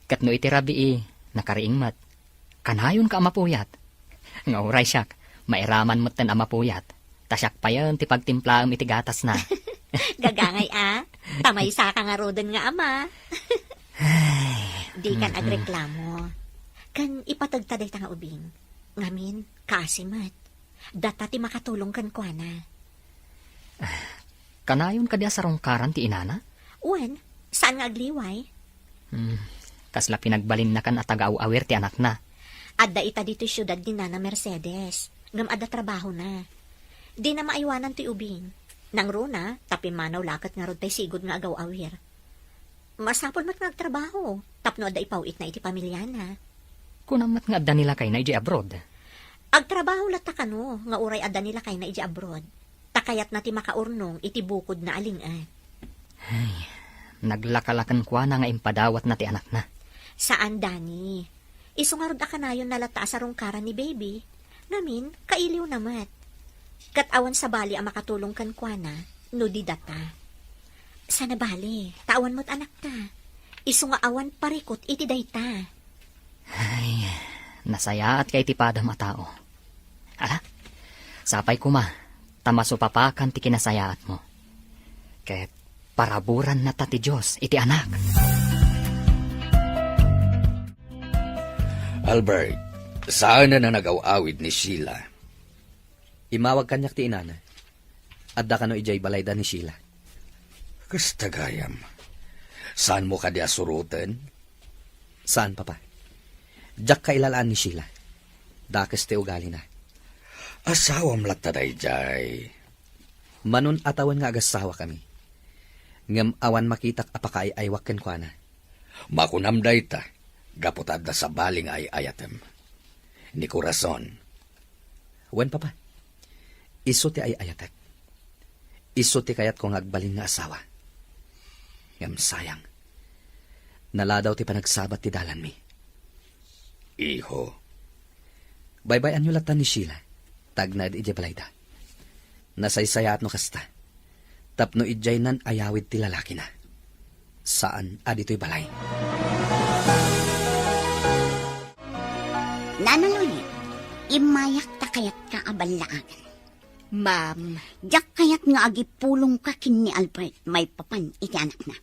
Katno iti rabii, nakariing mat. Kanayon ka amapuyat. Nga uray siyak, mairaman mo't tan amapuyat. Tasyak pa yan, ti pagtimplaam iti gatas na. Gagangay Tamay sa ka nga rodan nga ama. Di kan agreklamo. Kan ipatagtaday ta nga ubing. Ngamin, kaasimat. Data ti makatulong kan kwa na. Kanayon ka diya sa rongkaran ti inana? Uwan, saan nga agliway? Kasla pinagbalin na kan at tagaw-awir ti anak na. Adda ita dito syudad ni Nana Mercedes. Ngam adda trabaho na. Di na maaywanan ti ubing. Nang runa, tapi manaw lakat nga rod tay sigod nga agaw-awir. Masapol mat nga agtrabaho. Tapno adda ipawit na iti pamilya na. Kunamat nga adda nila kay na iji abroad. Agtrabaho lata kano, nga uray adda nila kay na iji abroad. Takayat na ti makaurnong iti bukod na aling Naglakalakan kwa na nga impadawat na ti anak na. Saan, Dani? Isungarod akanayon nalata sa rungkaran ni baby. Ngamin, kailiw namat. Katawan sa bali ang makatulong kan kwa na, no di data. Sana bali, tawan mo't anak ta. Isunga awan parikot iti dayta. Ay, nasaya at kay tipadam a tao. Ala, sapay kuma, tamasupapakan ti kinasayaat mo. Ket paraburan na ta ti Diyos iti anak. Albert, saan na nag-awawid ni Sheila? Imawag kanyak ti inana. Adda kano ijay balayda ni Sheila. Kastagayam. Saan mo ka di asurutan? Saan, papa? Diyak kailalaan ni Sheila. Dakes ti ugali na. Asawam lataday jay. Manon atawan nga agasawa kami. Ngam awan makitak apakay aywak ken kwa na. Makunamday ta. Gaputad da sa baling ay ayatem. Ni Corazon. Wen, papa. Iso ti ay ayatek. Iso ti kayat kong agbalin nga asawa. Ngam sayang. Naladaw ti panagsabat ti dalan mi. Iho. Baybayan nyo latan ni Sheila. Tagnad ije balayda. Nasaysayat no kasta. Tapno ijay nan ayawid ti lalaki na. Saan adito'y balay? Nanalolit, imayak ta kayat ka abalaagan. Ma'am, Diyak kayat nga agipulong ka kin ni Albert may papan iti anak na.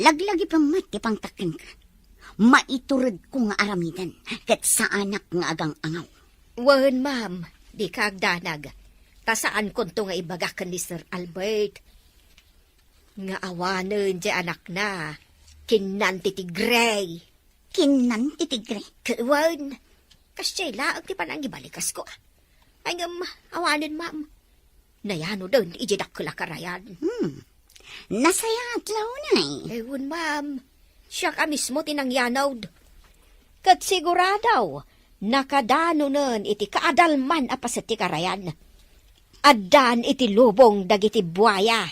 Laglagi pa mat pang takin ka. Maiturod ko nga aramidan kat sa anak nga agang angaw. wen ma'am, di ka agdanag. Ta saan konto nga ibagakan ni Sir Albert? Nga awanen di anak na, kinanti ti Gray. Kinan titigre. Kawan, kasya laang ti panang ibalikas ko. Ay ngam, awanen ma'am. Nayano doon, ijidak ko lakarayan. Nasaya at launay. Ewan ma'am, siya ka mismo tinangyanaw. Kat siguradaw, nakadano nun iti kaadalman apas ti karayan. Adan iti lubong dagiti buaya.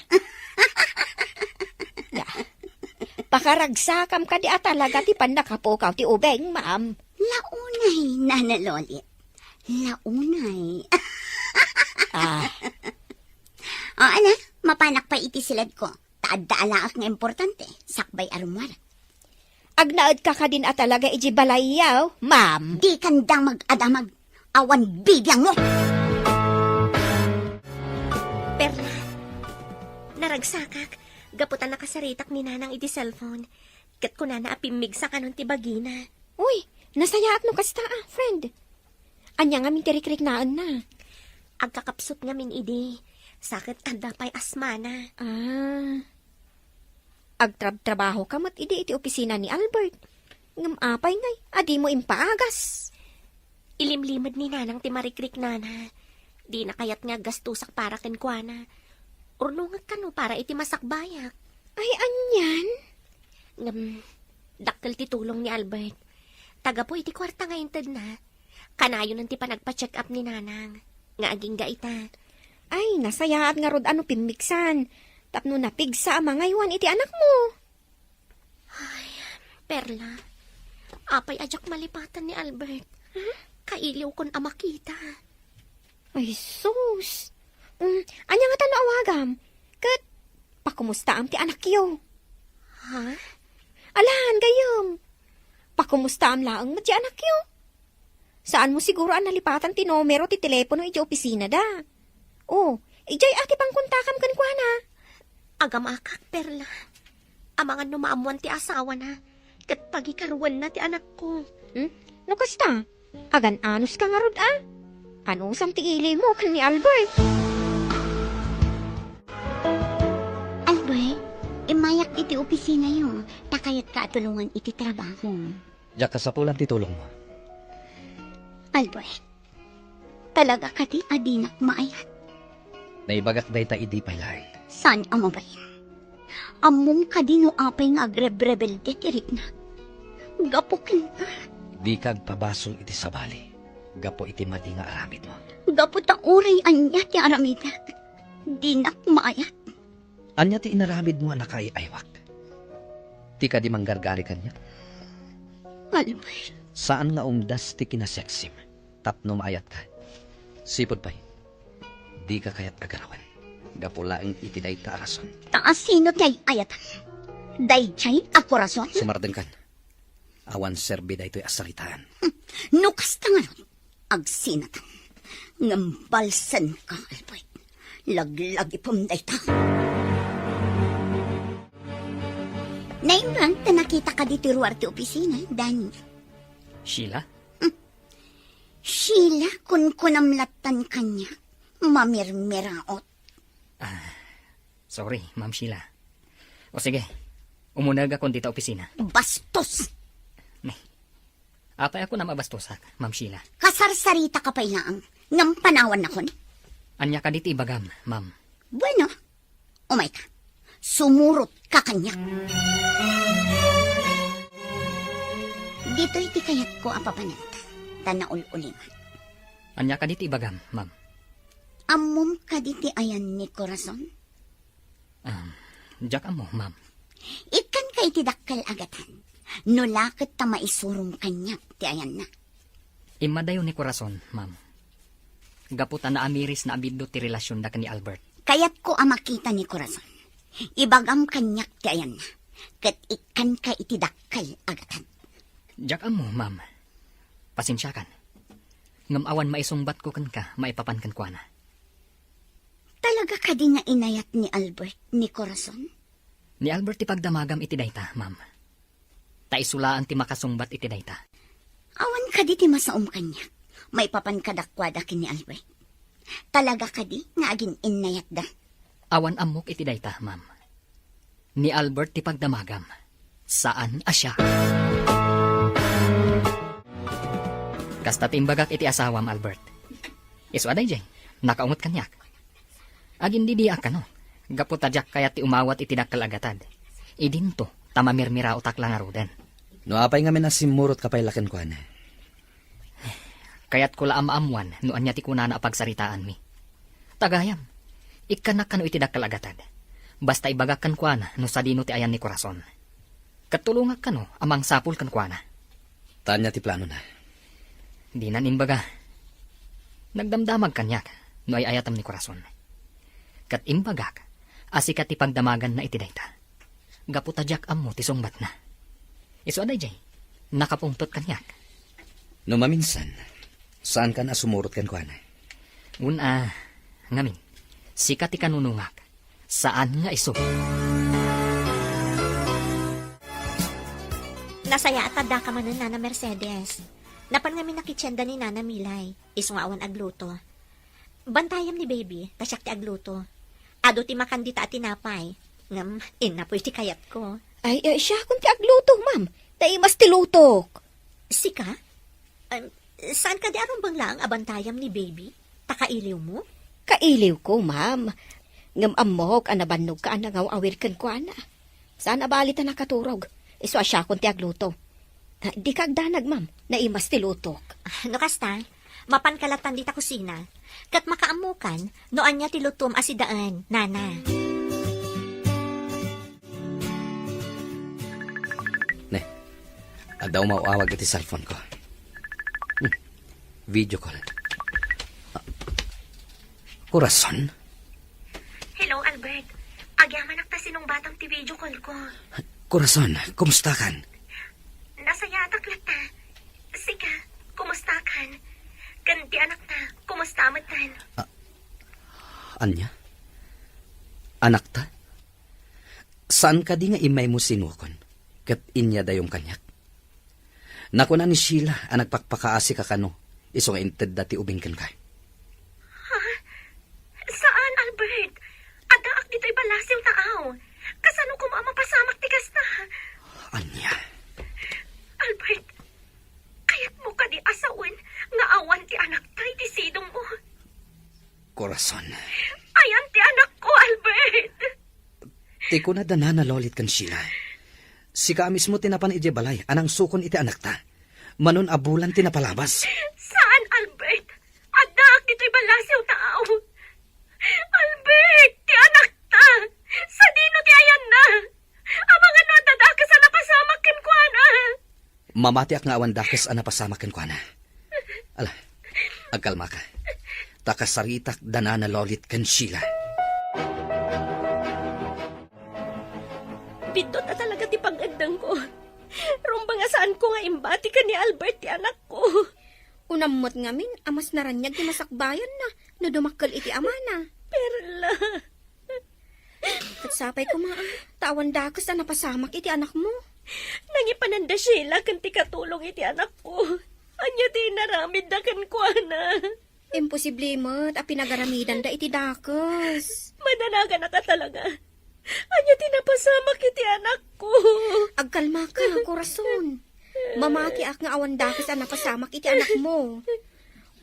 Pakaragsakam ka di atalaga ti panakapukaw ti ubeng, ma'am. Launay, nanalolit. Launay. O ana, mapanak pa iti silad ko. Taad alaak nga importante. Sakbay arumwara. Agnaad ka ka din atalaga iji balayaw, ma'am. Di kandang mag-adamag. Awan bibiyang mo. Perla, naragsakak. Gaputan nakasaritak ni nanang iti cellphone. Kat ko na naapimig sa kanon ti bagina. Uy, nasayaat no kasta friend. Anya nga min tirik-rik naan na. Agkakapsot nga min idi. Sakit anda pa'y asmana. Agtrab-trabaho ka mat iti opisina ni Albert. Ngam apay ngay, adi mo impaagas. Ilimlimad ni nanang ti marikrik nana. Di na kayat nga gastusak para kenkwana. Urlungat ka no para iti masakbayak. Ay, anyan? Dakkel ti tulong ni Albert. Taga po iti kwarta ngayon tad na. Kanayo nang ti panagpa-check up ni nanang. Nga aging gaita. Ay, nasayaat nga rod ano pimiksan. Tapno napigsa ang mga iwan iti anak mo. Perla, apay ajak malipatan ni Albert. Kailiw kon amakita. Ay, sus. Anya nga talo awagam. Kat, pakumusta am ti anak yo. Ha? Alahan gayam. Pakumusta am laang mo ti anak yo. Saan mo siguro ang nalipatan ti numero ti telepono iti opisina da? Oh, ijay ati pang kontakam kan kwa na. Agam akak, Perla. Amangan numaamuan ti asawa na. Kat pagikaruan na ti anak ko. No kasta? Agan anos ka nga rod Ano sam ti ili mo kan ni Albert? Albert, imayak iti opisina yo. Takayat ka atulungan iti trabaho. Diyak kasapulan ti tulong mo. Albert, talaga ka ti adinak maayat. Naibagak day ta idi paylay. San amo ba yan? Among ka din no apay nga agrebrebel de tirik na. Gapukin ka. Di kag pabasol iti sabali. Gapo iti madi nga aramid mo. Gapot ang uray anya ti aramidak. Dinak maayat. Anya ti inaramid mo anak ay aywak. Ti ka di manggargari kanya. Albert, Saan nga ungdas ti kinaseksim? Tapno maayat ka. Sipod pa'y. Di ka kayat agarawan. Gapulaing itiday ta arason. taas sino ti ayat. Dayjay ako rason. Sumarden kan. Awan serbi da ito'y asaritaan. Nukas ta nga ron. Agsinatan. Ngambalsan ka, Albert. Laglag ipumday ta. Naimrang ta nakita ka dito ruwar ti opisina, Danny. Sheila? Sheila, kun kunamlatan kanya. Mamirmiraot. Sorry, Ma'am Sheila. O sige, umunag akong dito opisina. Bastos. Apay ako na mabastosak, Ma'am Sheila. Kasarsarita ka pa ilaang. Ngam panawan na kon. Anya ka dito ibagam, Ma'am. Bueno, umay ka. Sumurot ka kanya. Dito iti kayat ko apapananta. Tanaul-uliman. Anya ka dito ibagam, Ma'am. Amom ka diti ayan ni Corazon. Jack amo, Ma'am. Ikan ka iti dakkal agatan. Nulakit ta maisurong kanya ti ayan na. Imadayo ni Corazon, Ma'am. Gaputan na amiris na abiddo ti relasyon da ka ni Albert. Kayat ko amakita ni Corazon. Ibagam kanyak ti ayan na. Kat ikan ka iti dakkal agatan. Jack amo, Ma'am. Pasensya kan. Ngamawan maisungbat ko kan ka, maipapan kan kwa na. Talaga ka di nga inayat ni Albert ni Corazon? Ni Albert ti pagdamagam iti dayta, Ma'am. Taisulaan ti makasungbat iti dayta. Awan ka di ti masaom kanya. May papan kadakwada kin ni Albert. Talaga ka di nga agin inayat da. Awan amok iti dayta, Ma'am. Ni Albert ti pagdamagam. Saan asya? Kasta timbagak iti asawam, Albert. Isu aday jay, nakaungot kanyak. Agin didiak ka no. Gaputadyak kaya ti umawat iti dakkal agatad. Idinto, tamamirmira utak lang arudan. No apay nga minasimurot ka pa'y lakin ko na. Kaya't ko laam maamuan no anya ti kunana apagsaritaan mi. Tagayam, ikanak ka no iti dakkal agatad. Basta ibagak kan kuana no sa dino ti ayan ni Corazon. Katulungak ka no amang sapul kan kuana. Tanya ti plano na. Di na nimbaga. Nagdamdamag kanyak no ay ayatam ni Corazon. Kat imbagak, asikat ti pagdamagan na iti dayta. Gaputadyak amo ti sungbat na. Isu aday jay, nakapungtot kanyak. No maminsan, saan ka na sumurot kan ko na? Una, ngamin, sikat ti kanunungak, saan nga isu? Nasaya at tada ka man nun, Nana Mercedes. Napan nga minakitsenda ni Nana Milay. Isu nga awan agluto. Bantayam ni baby, tasyak ti agluto. Ado ti makandita at tinapay. Ngam, inapoy ti kayat ko. Ay, siya kung ti agluto, Ma'am. Dai mas tilutok. Sika? Saan ka di aron bang lang abantayam ni baby? Takailiw mo? Kailiw ko, Ma'am. Ngam amok, anabanog ka, anangaw awir kan ko, ana. Saan abalita nakaturog? Iso siya kung ti agluto. Di kagdanag, Ma'am. Naimas tilutok. No kasta, mapankalatan di ta kusina. Kat makaamukan, noan niya tilutom asidaan, Nana. Ne, adaw mauawag iti cellphone ko. Video call. Corazon? Hello, Albert. Agyaman ta sinong batang ti video call ko. Corazon, kumusta kan? Nasaya atak ta. Sika, kumusta kan? Ganti anak ta, kumusta matan? Anya? Anak ta? Saan ka di nga imay mo sinukon? Kat inya dayong kanyak. Naku na ni Sheila, ang nagpakpakaasi ka kano. Iso nga inted dati ubing kan kay. Saan, Albert? Adaak dito'y balasyung taaw. Kasano ko mapasamak tigas na? Anya? Albert, kaya't mo ka di asawan nga awan ti anak tayo di sidong mo. Corazon. Ayan ti anak ko, Albert. Ti ko na danana lolit kan Sheila. Si ka mismo tinapan ije balay, anang sukon iti anak ta. Manon abulan tinapalabas. Saan, Albert? Adaak dito'y balasyung taaw. Albert, ti anak ta. Sa Mamati ak nga awan dakes a napasamakan ko na. Ala, agkalma ka. Takasaritak dana na lolit kan Sheila. Bidot na talaga ti pag-agdang ko. Rumba nga saan ko nga imbati ka ni Albert ti anak ko. Unamot ngamin, amas naranyag ti masakbayan na, no dumakkel iti amana. Perla. At sapay ko mga tawan dakas na napasamak iti anak mo. Nangipananda Sheila kan ti katulong iti anak ko. Anya ti naramid da kan ko na. Imposible mo't a pinagaramidan da iti dakas. Mananaga na ka talaga. Anya ti napasamak iti anak ko. Agkalma ka, korason. Mamati ak nga awan dakas na napasamak iti anak mo.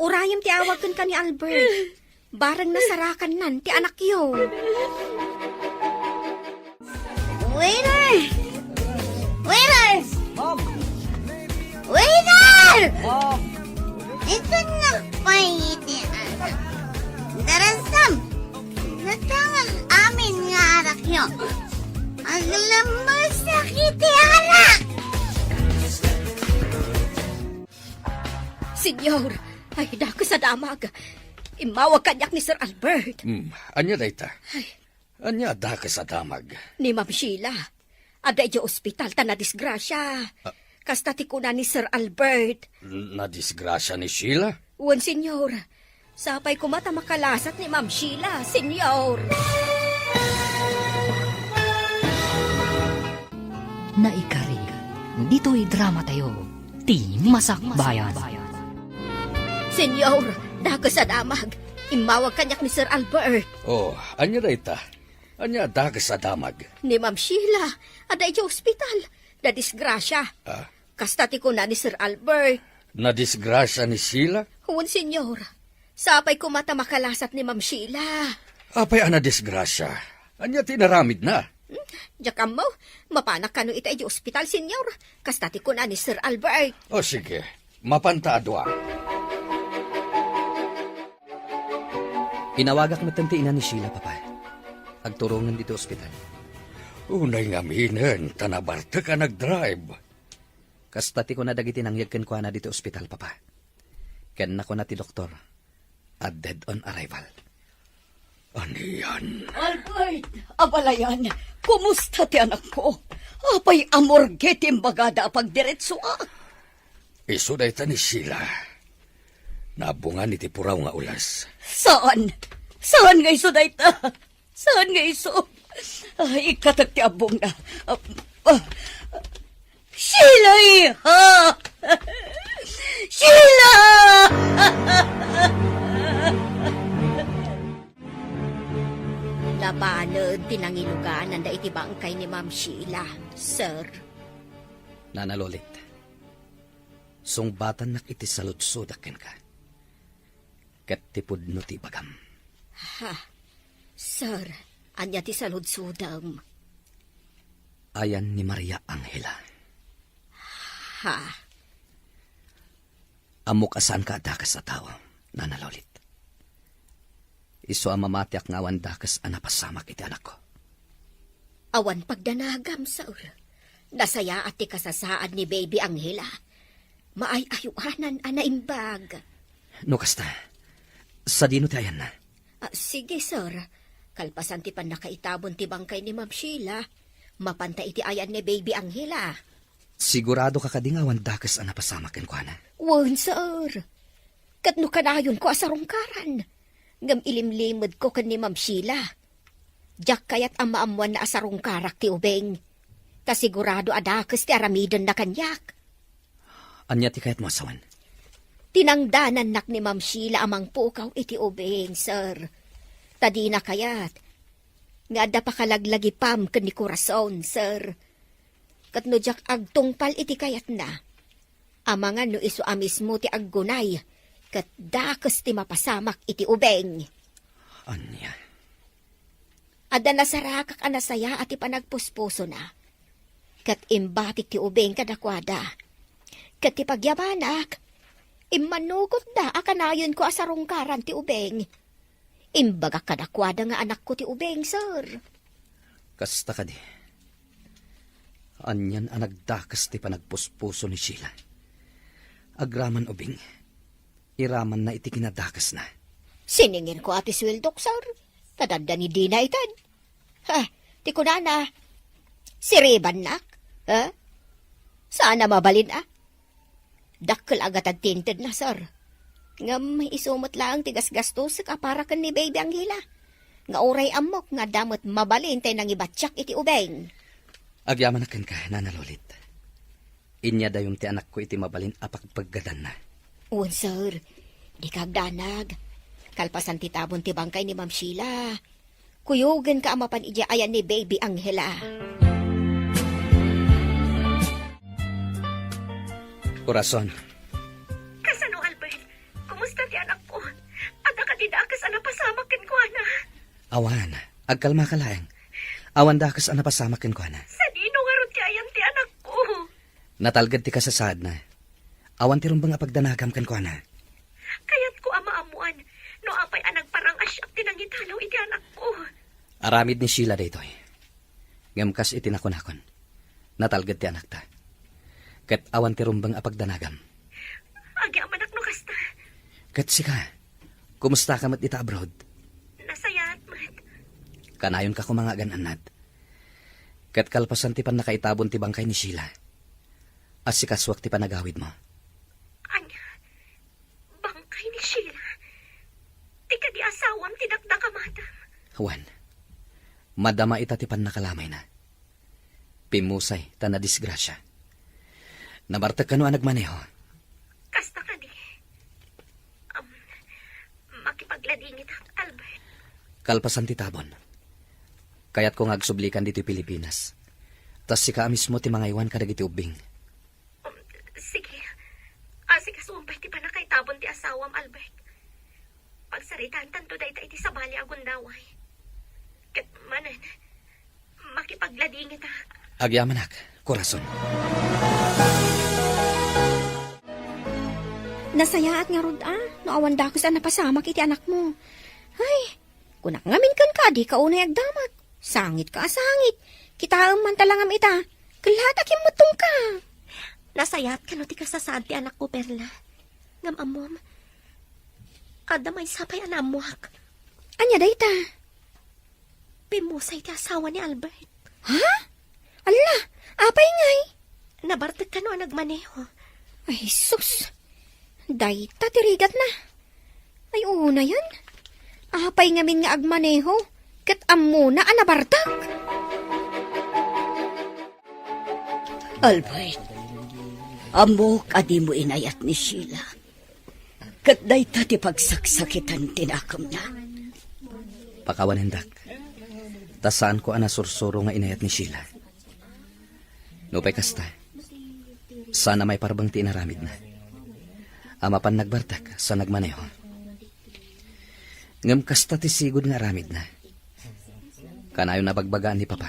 Urayam ti awag ka ni Albert. Barang nasarakan nan ti anak yo. Waiter! Waiter! Waiter! Ito na pa iti anak. Darasam, natangal amin nga anak nyo. Ang lamasak iti anak! Senyor, ay dakas sa damag. Imawag kanyak ni Sir Albert. Anya dayta? Anya dakas sa damag. Ni Ma'am Sheila. Aday di ospital ta na disgrasya. Kasta ti kuna ni Sir Albert. Nadisgrasya ni Sheila? Wan, senyor. Sapay kumata makalasat ni Ma'am Sheila, senyor. Naikari, dito'y drama tayo. Ti Masakbayan. Senyor, dakas sa damag. Imawag kanyak ni Sir Albert. Oh, anya dayta? Anya dakas sa damag. Ni Ma'am Sheila. Aday di ospital. Na disgrasya. Kasta ti kuna ni Sir Albert. Nadisgrasya ni Sheila? Wan, senyor. Sapay kumata makalasat ni Ma'am Sheila. Apay ana disgrasya. Anya tinaramid na. Jakam mo, mapanak ka no itay di ospital, senyor. Kasta ti kuna ni Sir Albert. O sige, mapanta adwa. Inawagak na tanti ina ni Sheila, papa. Agturungan dito ospital. Unay nga minen, tanabarta ka nag-drive. Kastati ko na dagiti nangyagkan ko na dito ospital, papa. Ken na ko na ti doktor. A dead on arrival. Ano yan? Albert, abalayan, kumusta ti anak ko? Apay amorge timbagada pagdiretso Iso dayta ni Sheila. Nabungan iti puraw nga ulas. Saan? Saan nga iso dayta? Saan nga iso? Ay, ikatag ti abong na. Sheila, iha! Sheila! Labanod, tinangiluganan da iti bangkay ni Ma'am Sheila, sir. Nanalolit. Sungbatan nak iti saludsudakin ka. Kat tipod no ti bagam. Sir, anya ti saludsudam. Ayan ni Maria Angela. Ha? Amok asan ka dakas sa tao, nanalolit. Iso ang mamatiak ngawan dakas anapasamak iti anak ko. Awan pagdanagam, sir. Nasaya at ti kasasaan ni Baby Angela. Maay ayuhanan anaimbag. No kasta, sa dino ti ayan na. Sige, sir. Kalpasan ti pan nakaitabon ti bangkay ni Ma'am Sheila. Mapanta iti ayan ni Baby Angela. Sigurado ka kadingawan dakas anapasamakin ko na. Wan, sir. Katno kanayon ko asarungkaran. Ngam ilimlimod ko kan ni Ma'am Sheila. Diyak kayat ang maamuan na asarungkarak ti ubeng. Kasigurado adakas ti aramidon na kanyak. Anya ti kayat mo asawan? Tinangdanan nak ni Ma'am Sheila amang pukaw iti ubeng, sir. Tadi na kayat. Nga da pa kalaglagi pam kan ni Corazon, sir. Katno jak agtungpal iti kayat na. Amangan no iso amis mo ti aggunay. Kat dakas ti mapasamak iti ubeng. Anya? Ada nasarakak anasaya at ipanagpuspuso na. Kat imbatik ti ubeng kadakwada. Kat ti pagyabanak. Imanugot da akanayon ko asarungkaran ti ubeng. Imbaga kadakwada nga anak ko ti ubeng, sir. Kasta ka di. Anyan ang nagdakas ti panagpuspuso ni Sheila. Agraman ubing, iraman na iti kinadakas na. Siningin ko ati swildok, sir. Tadanda ni Dina itad. Ha, ti ko na. Si Reban nak. Ha? Saan na mabalin Dakkel agad at tinted na, sir. Ngam isumot lang tigas gastos ka para kan ni baby Angela. Nga oray amok nga damot mabalin tay nang ibatsak iti ubeng. Agyaman akan ka, nanalolit. Inya dayong ti anak ko iti mabalin apagpaggadan na. Un, sir. Di kagdanag. Kalpasan ti tabon ti bangkay ni Ma'am Sheila. Kuyugan ka amapan ija ayan ni baby Angela. Corazon, Kasano, Albert? Kumusta ti anak ko? Ada ka didakas ana pasamakin ko, ana. awan, agkalma ka laeng. Awan dakas ang napasamakin ko na. Sa dino nga ron ti ayan ti anak ko. Natalgad ti kasasad na. Awan ti rumbang apagdanagam kan ko na. Kayat ko amaamuan. No apay anag parang asyak tinangitalaw iti anak ko. Aramid ni Sheila daytoy. Ngamkas iti nakunakon. Natalgad ti anak ta. Kat awan ti rumbang apagdanagam. Agi amanak no kasta. Kat sika, kumusta ka mat ita abroad? Nasayat mat. Kanayon ka kumangagan anad. Kat kalpasan ti pan nakaitabon ti bangkay ni Sheila. As sikaswak ti panagawid mo. Anya, bangkay ni Sheila. Di ka di asawam tinakdakamata. Juan, madama ita ti pan nakalamay na. Pimusay ta na disgrasya. Nabartag ka no ang nagmaneho. Kasta ka di. Makipagladingit Albert. Kalpasan ti tabon. Kaya't kung agsublikan dito Pilipinas. Tas sika mismo ti mga iwan kadag iti ubing. Sige. Asikasumpay ti panakay tabon ti asawam Albert. Pagsaritaan tanto da iti sa bali agundaway. Ket manan, makipagladingit Agyamanak, Corazon. Nasayaat nga rod no awan da ko sa napasamak iti anak mo. Ay, kunak ngamin kan ka, di ka unay agdamat. Sangit ka asangit. Kita man talangam ita. Kalata kimutong ka. Nasayat ka no ti kasasad ti anak ko, Perla. Ngam amom, kada may sapay anamuak. Anya da ita? Pimusay ti asawa ni Albert. Ha? Ala, apay ngay. Nabartag ka no ang nagmaneho. Ay, sus. Dayta, tirigat na. Ay, una yan. Apay ngamin nga agmaneho. Kat amuna anabartag. Albert, amok adi mo inayat ni Sheila. Kat dayta ti pagsaksakitan tinakam na. Pakawan hendak. Tasaan ko ana sursuro nga inayat ni Sheila. Nupay kasta. Sana may parbang ti inaramid na. Ama pan nagbartak sa nagmaneho. Ngam kasta ti sigod nga aramid na. Kanayo na bagbagaan ni Papa.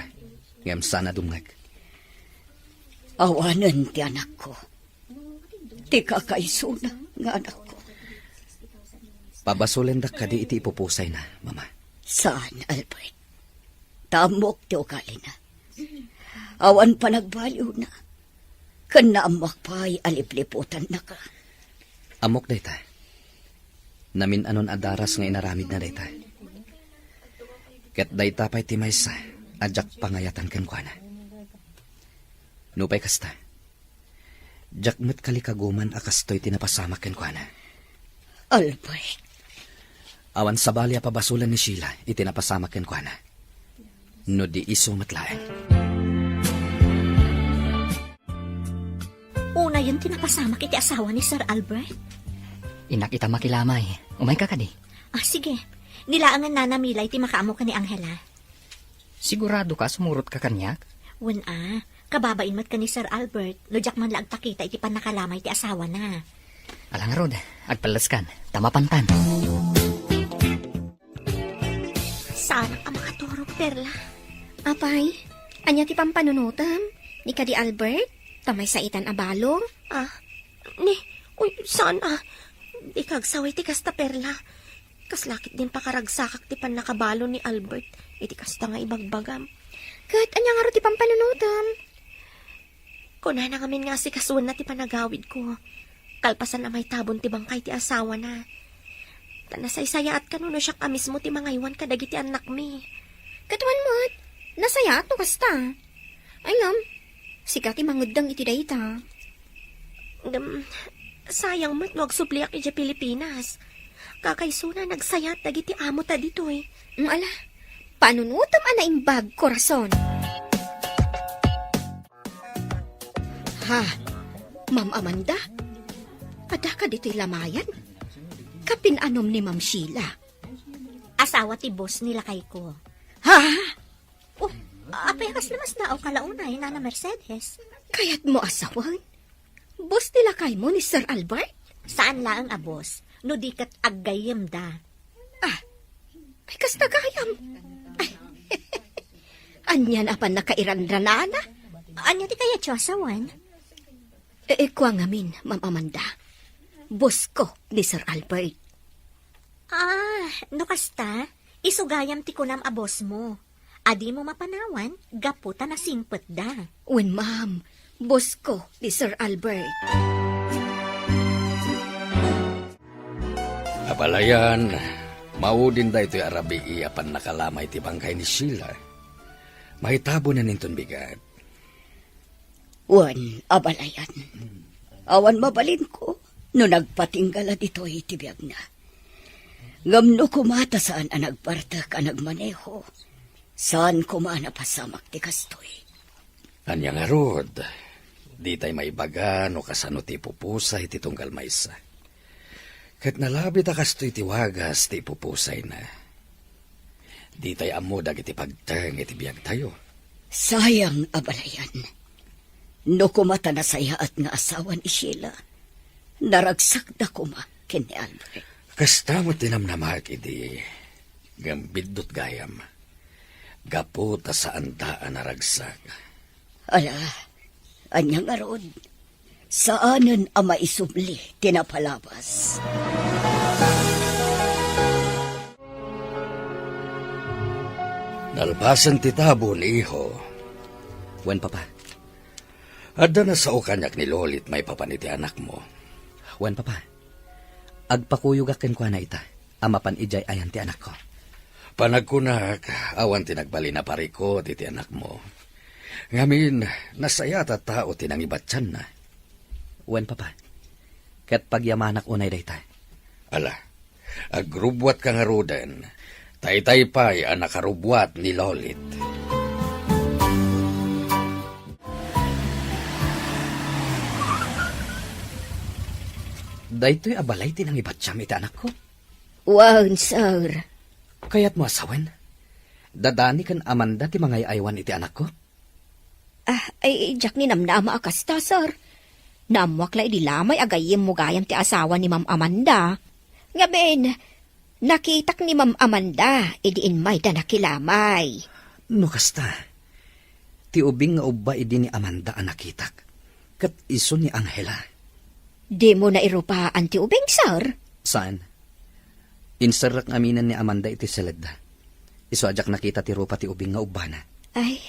Ngam sana dumnag. Awanan ti anak ko. Ti kakaisuna nga anak ko. Pabasulen dak kadi iti ipupusay na, Mama. Saan, Albert? Tamok ti ukali na. Awan pa nagbaliw na. Kanaamak pa'y alipliputan na ka. Amok dayta. Namin anon adaras nga inaramid na dayta. Ket dayta pa'y timaysa, adyak pangayatan ken kuana. Nupay kasta. Jakmet kalikaguman akastoy tinapasamak ken kuana. Albert, Awan sa balya pabasulan ni Sheila, itinapasamak ken kuana. No di iso matlaeng. Una yun tinapasamak iti asawa ni Sir Albert. Inak ita makilamay. Umay ka kadi. Sige. Nilaangan na namilay ti makaamo ka ni Angela. Sigurado ka sumurot ka kanyak? Kababain mat ka ni Sir Albert. Lodyak man lang takita iti panakalamay ti asawa na. Alang rod, agpalaskan. Tamapantan. Sana ka makaturog, Perla. Apay, anya ti pampanunutam. Ni ka di Albert, tamay sa itan abalo. Sana. Di kagsaway ti kasta, Perla. Kaslakit din pakaragsakak ti pan nakabalo ni Albert. Iti kasta nga ibagbagam. Kat anya nga ro ti pampanunutam. Kuna na ngamin nga si kasuan na ti panagawid ko. Kalpasan na may tabon ti bangkay ti asawa na. Tanasay-saya at kanuno siya ka mismo ti mangaywan kadagi ti anak mi. Katuan mo't, nasaya to kasta. Ay ngam, sika ti mangudang iti dayta. Sayang mo't wag supliak iti Pilipinas. Kakaysuna nagsayat dagiti amo ta dito eh. Ala, panunutam ana imbag korason. Ha, Ma'am Amanda? Ada ka dito'y lamayan? Kapinanom ni Ma'am Sheila. Asawa ti boss nila kay ko. Ha? Oh, apekas namas na o kalaunay na Mercedes. Kaya't mo asawan? Boss nila kay mo ni Sir Albert? Saan lang a boss? No di kat aggayem da. Ay, kas nagayam. Ay, anyan apan nakairanranana? Anya di kaya tiyo asawan? Kwa ngamin, Ma'am Amanda. Boss ko ni Sir Albert. No kasta, isugayam ti kunam a boss mo. Adi mo mapanawan, gaputa na simpet da. Wen, ma'am, boss ko ni Sir Albert. Abalayan, maudin da ito'y arabi apan nakalamay ti bangkay ni Sheila. Mahitabo na ninton bigat. Wan, abalayan. Awan mabalin ko, no nagpatinggala dito itibiyag na. Ngamno kumata saan ang nagpartak ang nagmaneho. Saan kumana pasamak ti kastoy. Anya nga rod, di tay maibaga no kasano ti pupusay ti tunggal maysa. Kat nalabi ta kastoy ti wagas ti pupusay na. Di tay amo dagiti pagteng iti biyag tayo. Sayang, abalayan. No kumata na sayaat nga asawa ni Sheila. Naragsak da kuma kini Albert. Kasta mo tinamnamak idi gambidot gayam. Gaputa sa andaan naragsak. Ala, anyang arod. Saanan ang maisubli tinapalabas. Nalbasan ti tabon, iho. Wen papa. Adda na sa kanyak ni Lolit may papaniti anak mo. Wen papa. Agpakuyugaken ko na ita. Amapan ijay ayan ti anak ko. Panagkunak, awan tinagbali na pari ko ti anak mo. Ngamin, nasaya ta tao tinangibatsan na. Wen papa. Kat pagyamanak unay dayta. Ala, agrubwat ka nga roden. Taytay pa'y ang nakarubwat ni Lolit. Daytoy abalay tinangibatsam iti anak ko. Wan, sir. Kaya't mo asawen. Dadani kan Amanda ti mga aywan iti anak ko. Ay, jak ni namnama akasta, sir. Namwak la idi lamay agayim mo gayam ti asawa ni Ma'am Amanda. Nga ben, nakitak ni Ma'am Amanda, idiin may da nakilamay. No kasta. Ti ubing nga ubba idi ni Amanda ang nakitak. Kat iso ni Angela. Di mo na irupaan ti ubing, sir. Saan? Insarak aminan ni Amanda iti selagda. Iso ajak nakita ti rupa ti ubing nga ubana. Ay,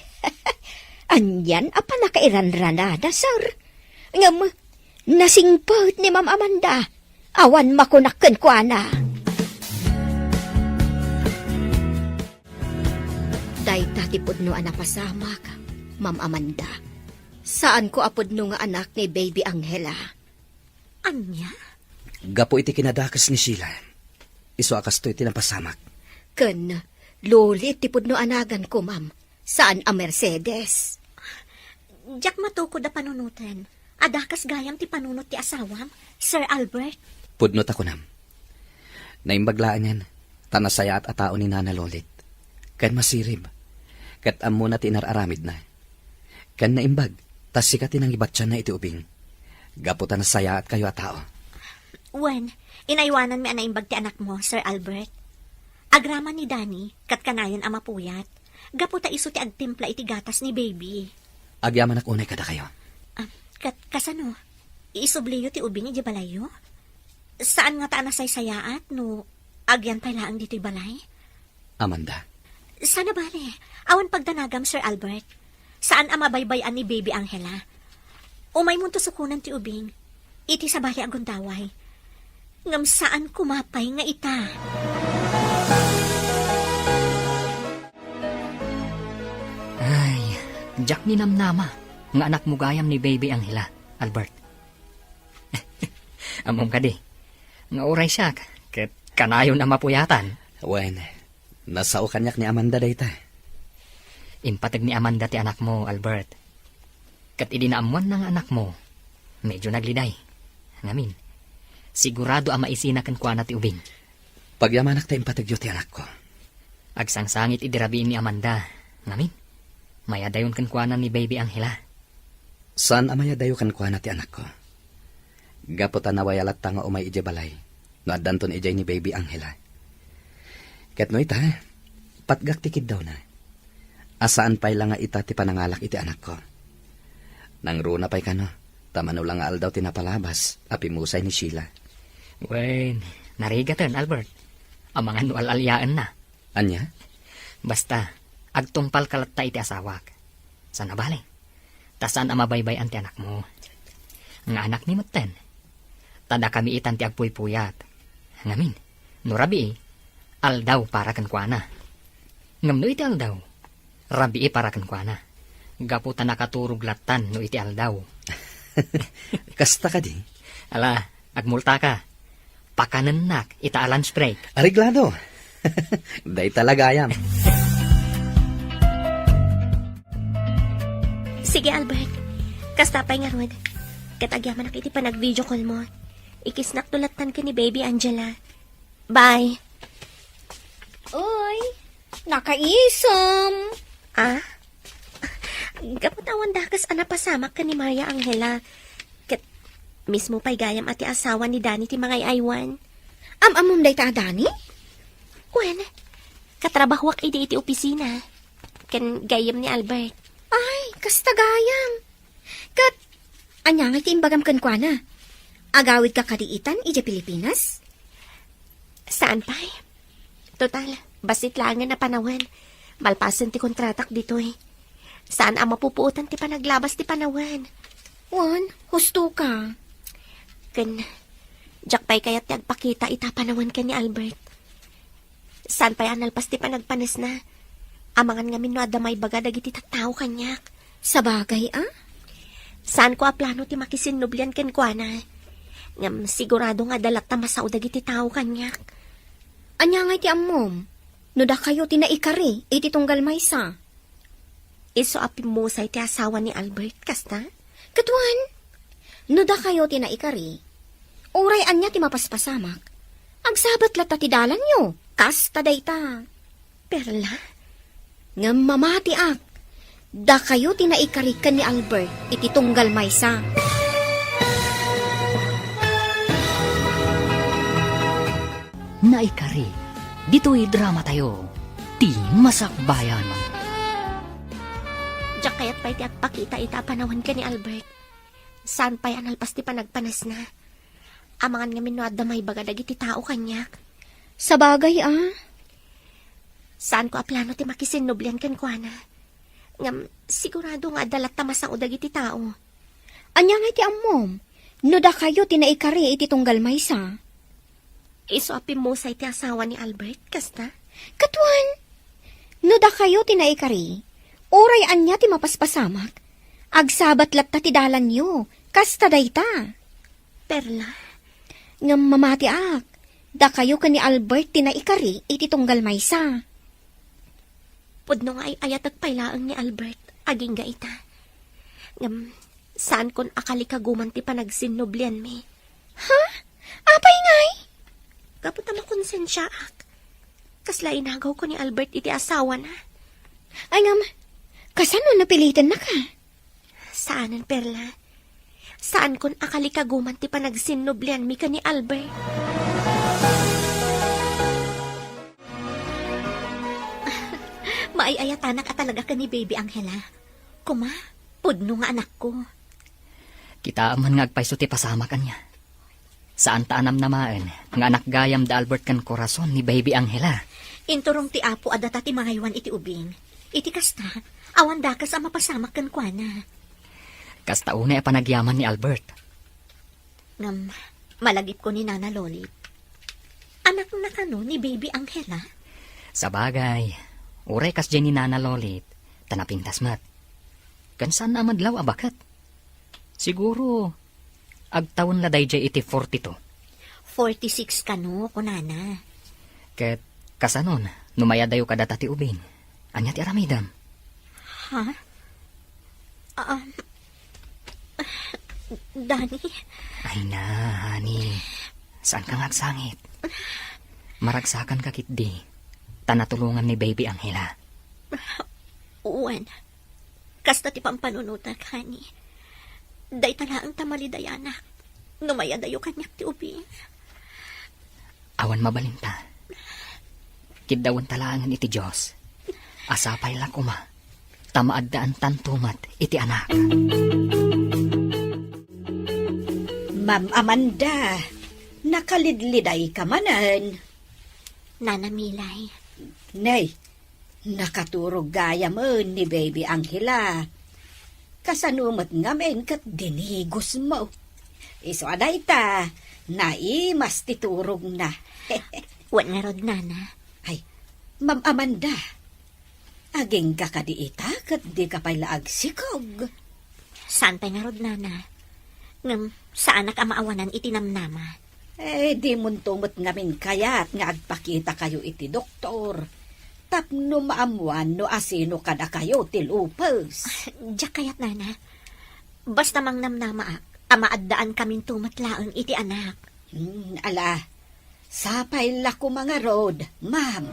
anyan apa nakairanranada, sir. Ngam, nasingpot ni Ma'am Amanda. Awan makunakken ko ana. Dayta ti pudno anak pasamak, Ma'am Amanda. Saan ko apudno nga anak ni Baby Angela? Anya? Gapo iti kinadakas ni Sheila. Iso akas to iti napasamak. Ken, Lolit ti pudno anagan ko, ma'am. Saan ang Mercedes? Jack matukod da panunutan. Adakas gayam ti panunot ti asawam, Sir Albert. Pudnot ako nam. Naimbaglaan yan. Tanasaya at atao ni Nana Lolit. Kan masirib. Kat amo na tinararamid na. Kan naimbag. Tas sikatin ang ibatsan na iti ubing. Gaputan na saya at kayo atao. Wen, inaywanan mi anaimbag ti anak mo, Sir Albert. Agraman ni Danny, kat kanayon ama puyat. Gaputa iso ti agtimpla iti gatas ni baby. Agyaman ak unay kada kayo. Kat kasano? Iisubliyo ti ubing iti balayo? Saan nga taan nasaysayaat no agyan pay laang dito'y balay? Amanda. Sana bale, awan pagdanagam, Sir Albert. Saan ang mabaybayan ni Baby Angela? Umay mo to sukunan ti ubing. Iti sa bali agundaway. Ngam saan kumapay nga ita. Ay, Jack ni Namnama, nga anak mo gayam ni Baby Angela, Albert. Amom ka di. Nga oray siya, ket kanayon na mapuyatan. Wen, nasao kanyak ni Amanda dayta. Impatag ni Amanda ti anak mo, Albert. Kat idinaamuan ng anak mo, medyo nagliday. Ngamin, sigurado ang maisinakan kwa na ti ubing. Pagyamanak ta impatagyo ti anak ko. Agsangsangit idirabiin ni Amanda. Ngamin, mayadayon kan kwa na ni Baby Angela. Saan amaya dayo kan kuha na ti anak ko? Gaputan nawayalat ta nga umay ije balay. No addanton ijay ni Baby Angela. Ket no ita, patgak tikid daw na. Asaan pay lang nga ita ti panangalak iti anak ko. Nang runa pay kano, tamano lang nga aldaw tinapalabas, apimusay ni Sheila. Wen, narigatan, Albert. Ang mga nualalyaan na. Anya? Basta, agtungpal kalatta iti asawak. Sana bali? Tasan ang mabaybay ang ti anak mo. Nga anak ni Mutten. Tada kami itan ti agpuy-puyat. Ngamin, nurabi aldaw para kan kuana. Ngam no iti aldaw, rabi para kan kuana. Gaputan nakaturog latan no iti aldaw. Kasta ka di? Ala, agmulta ka. Pakanenak, ita lunch break. Ariglado. Day talaga yan. Sige, Albert. Kastapay nga, Rod. Katagyaman na kiti pa nag-video call mo. Ikisnak tulatan ka ni Baby Angela. Bye. Uy, nakaisom. Ah? Kaputawan dakas anapasamak ka ni Maria Angela. Kat mismo pa'y gayam ati asawa ni Danny ti mga aywan. Amamom day ta, Dani? Wen, katrabahwak iti opisina. Kan gayam ni Albert. Ay, kastagayam. Kat, anya nga iti imbagam kan kwa na. Agawid ka kadiitan, ije Pilipinas? Saan pa'y? Total, basit lang na panawan. Malpasan ti kontratak dito eh. Saan ang mapupuutan ti panaglabas ti panawan? Wan, husto ka. Kan, Jack pa'y kaya't ti agpakita ita panawan ka ni Albert. Saan pa'y analpas ti panagpanes na? Amangan nga minno adamay baga dagiti tattao kanyak. Sa bagay, ah? Saan ko a plano ti makisinnublian ken kwa na? Ngam sigurado nga dalat ta masao dagiti tao kanyak. Anya nga iti ammom. No da kayo tinaikari, iti tunggal maysa. Iso apimusay ti asawa ni Albert, kasta? Katuan, no da kayo tinaikari, uray anya ti mapaspasamak. Agsabat lata ti dalan nyo, kasta dayta. Perla? Nga mamati ak, da kayo tinaikari ka ni Albert, iti tunggal maysa. Naikari, dito'y drama tayo. Ti Masakbayan. Diyak kaya't pa'y ti agpakita ita panawan ka ni Albert. Saan pa'y analpas ti panagpanas na? Amangan nga minno adamay baga dagiti tao kanyak. Sa bagay, ah? Saan ko aplano ti makisinnublian ken kwa na? Ngam sigurado nga dalat ta masao dagiti tao. Anya nga iti ammom, no da kayo tinaikari iti tunggal maysa. Iso apimusay ti asawa ni Albert, kasta? Katuan, no da kayo tinaikari, uray anya ti mapaspasamak. Agsabat latta ti dalan nyo, kasta dayta. Perla? Ngam mamati ak, da kayo ka ni Albert tinaikari iti tunggal maysa. Pudno nga ay ayatag pailaang ni Albert, aging ga ita. Ngam, saan kon akali kaguman ti panagsinnublian mi? Ha? Apay ngay? Kaputa makonsensya ak. Kasla inagaw ko ni Albert iti asawa na. Ay ngam, kasano napilitan na ka? Saanan, Perla? Saan kon akali kaguman ti panagsinnublian mi ka ni Albert? Maayayatanak at talaga ka ni Baby Angela. Kuma, pudno nga anak ko. Kita man nga agpaiso ti pasama kanya. Saan taanam namaan, nga anak gayam da Albert kan korason ni Baby Angela. Inturong ti apo adata ti mga iwan iti ubing. Iti kasta, awan dakas ang mapasamak kan kwa na. Kas tauna panagyaman ni Albert. Ngam, malagip ko ni Nana Lolit. Anak na kano ni Baby Angela? Sa bagay, uray kas dyan ni Nana Lolit, tanaping tasmat. Kan saan na madlaw abakat? Siguro, agtawon la day iti 42. 46 kano, kunana. Ket kasanon, numaya dayo kada tati ubing. Anya ti aramidam. Ha? Dani, Ay na, honey. Saan kang agsangit? Maragsakan ka kitdi. Tanatulungan ni Baby Angela. uwan. Kasta ti pampanunutan kani. Day talaang tamalidayana. Numaya dayo kanyak ti ubing. Awan mabalinta. Kidawan talangan iti Diyos. Asapay lang kuma. Tamaadaan tantumat iti anak. Ma'am Amanda, nakalidliday ka manan. Nana Milay, Nay, nakaturog gaya mo ni Baby Angela. Kasanumat ngamen kat dinigos mo. Iso aday ta, naimas titurog na. wan nga rod nana. Ay, Ma'am Amanda, aging ka kadiita kat di ka pa'y laag sikog. Santay nga rod nana. Ngam, sa anak amaawanan itinamnama. Di mun tumot ngamin kayat nga agpakita kayo iti doktor. Tapno maamuan no asino kada kayo tilupos. Diyak kayat nana. Basta mang namnama amaaddaan kaming tumatlaon iti anak. Ala, sapay la ko mga rod, ma'am.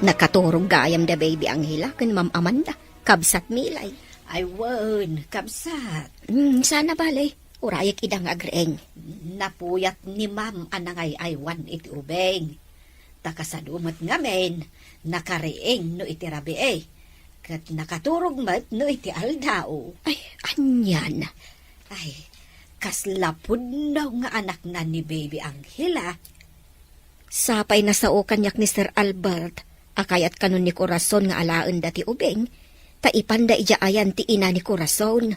Nakaturog gayam da Baby Angela kan Ma'am Amanda. Kabsat milay. Ay wan, kabsat. Sana balay. Urayak idang agreeng. Napuyat ni ma'am anangay aywan iti ubeng. Takasadumat ngamen, nakarieng no iti rabi eh. Kat nakaturog mat no iti aldao. Ay, anyan. Ay, kaslapod daw nga anak na ni Baby Angela. Sapay na sao kanyak ni Sir Albert. Akayat kanon ni Corazon nga alaan dati ubeng. Taipanda ijaayan ti ina ni Corazon.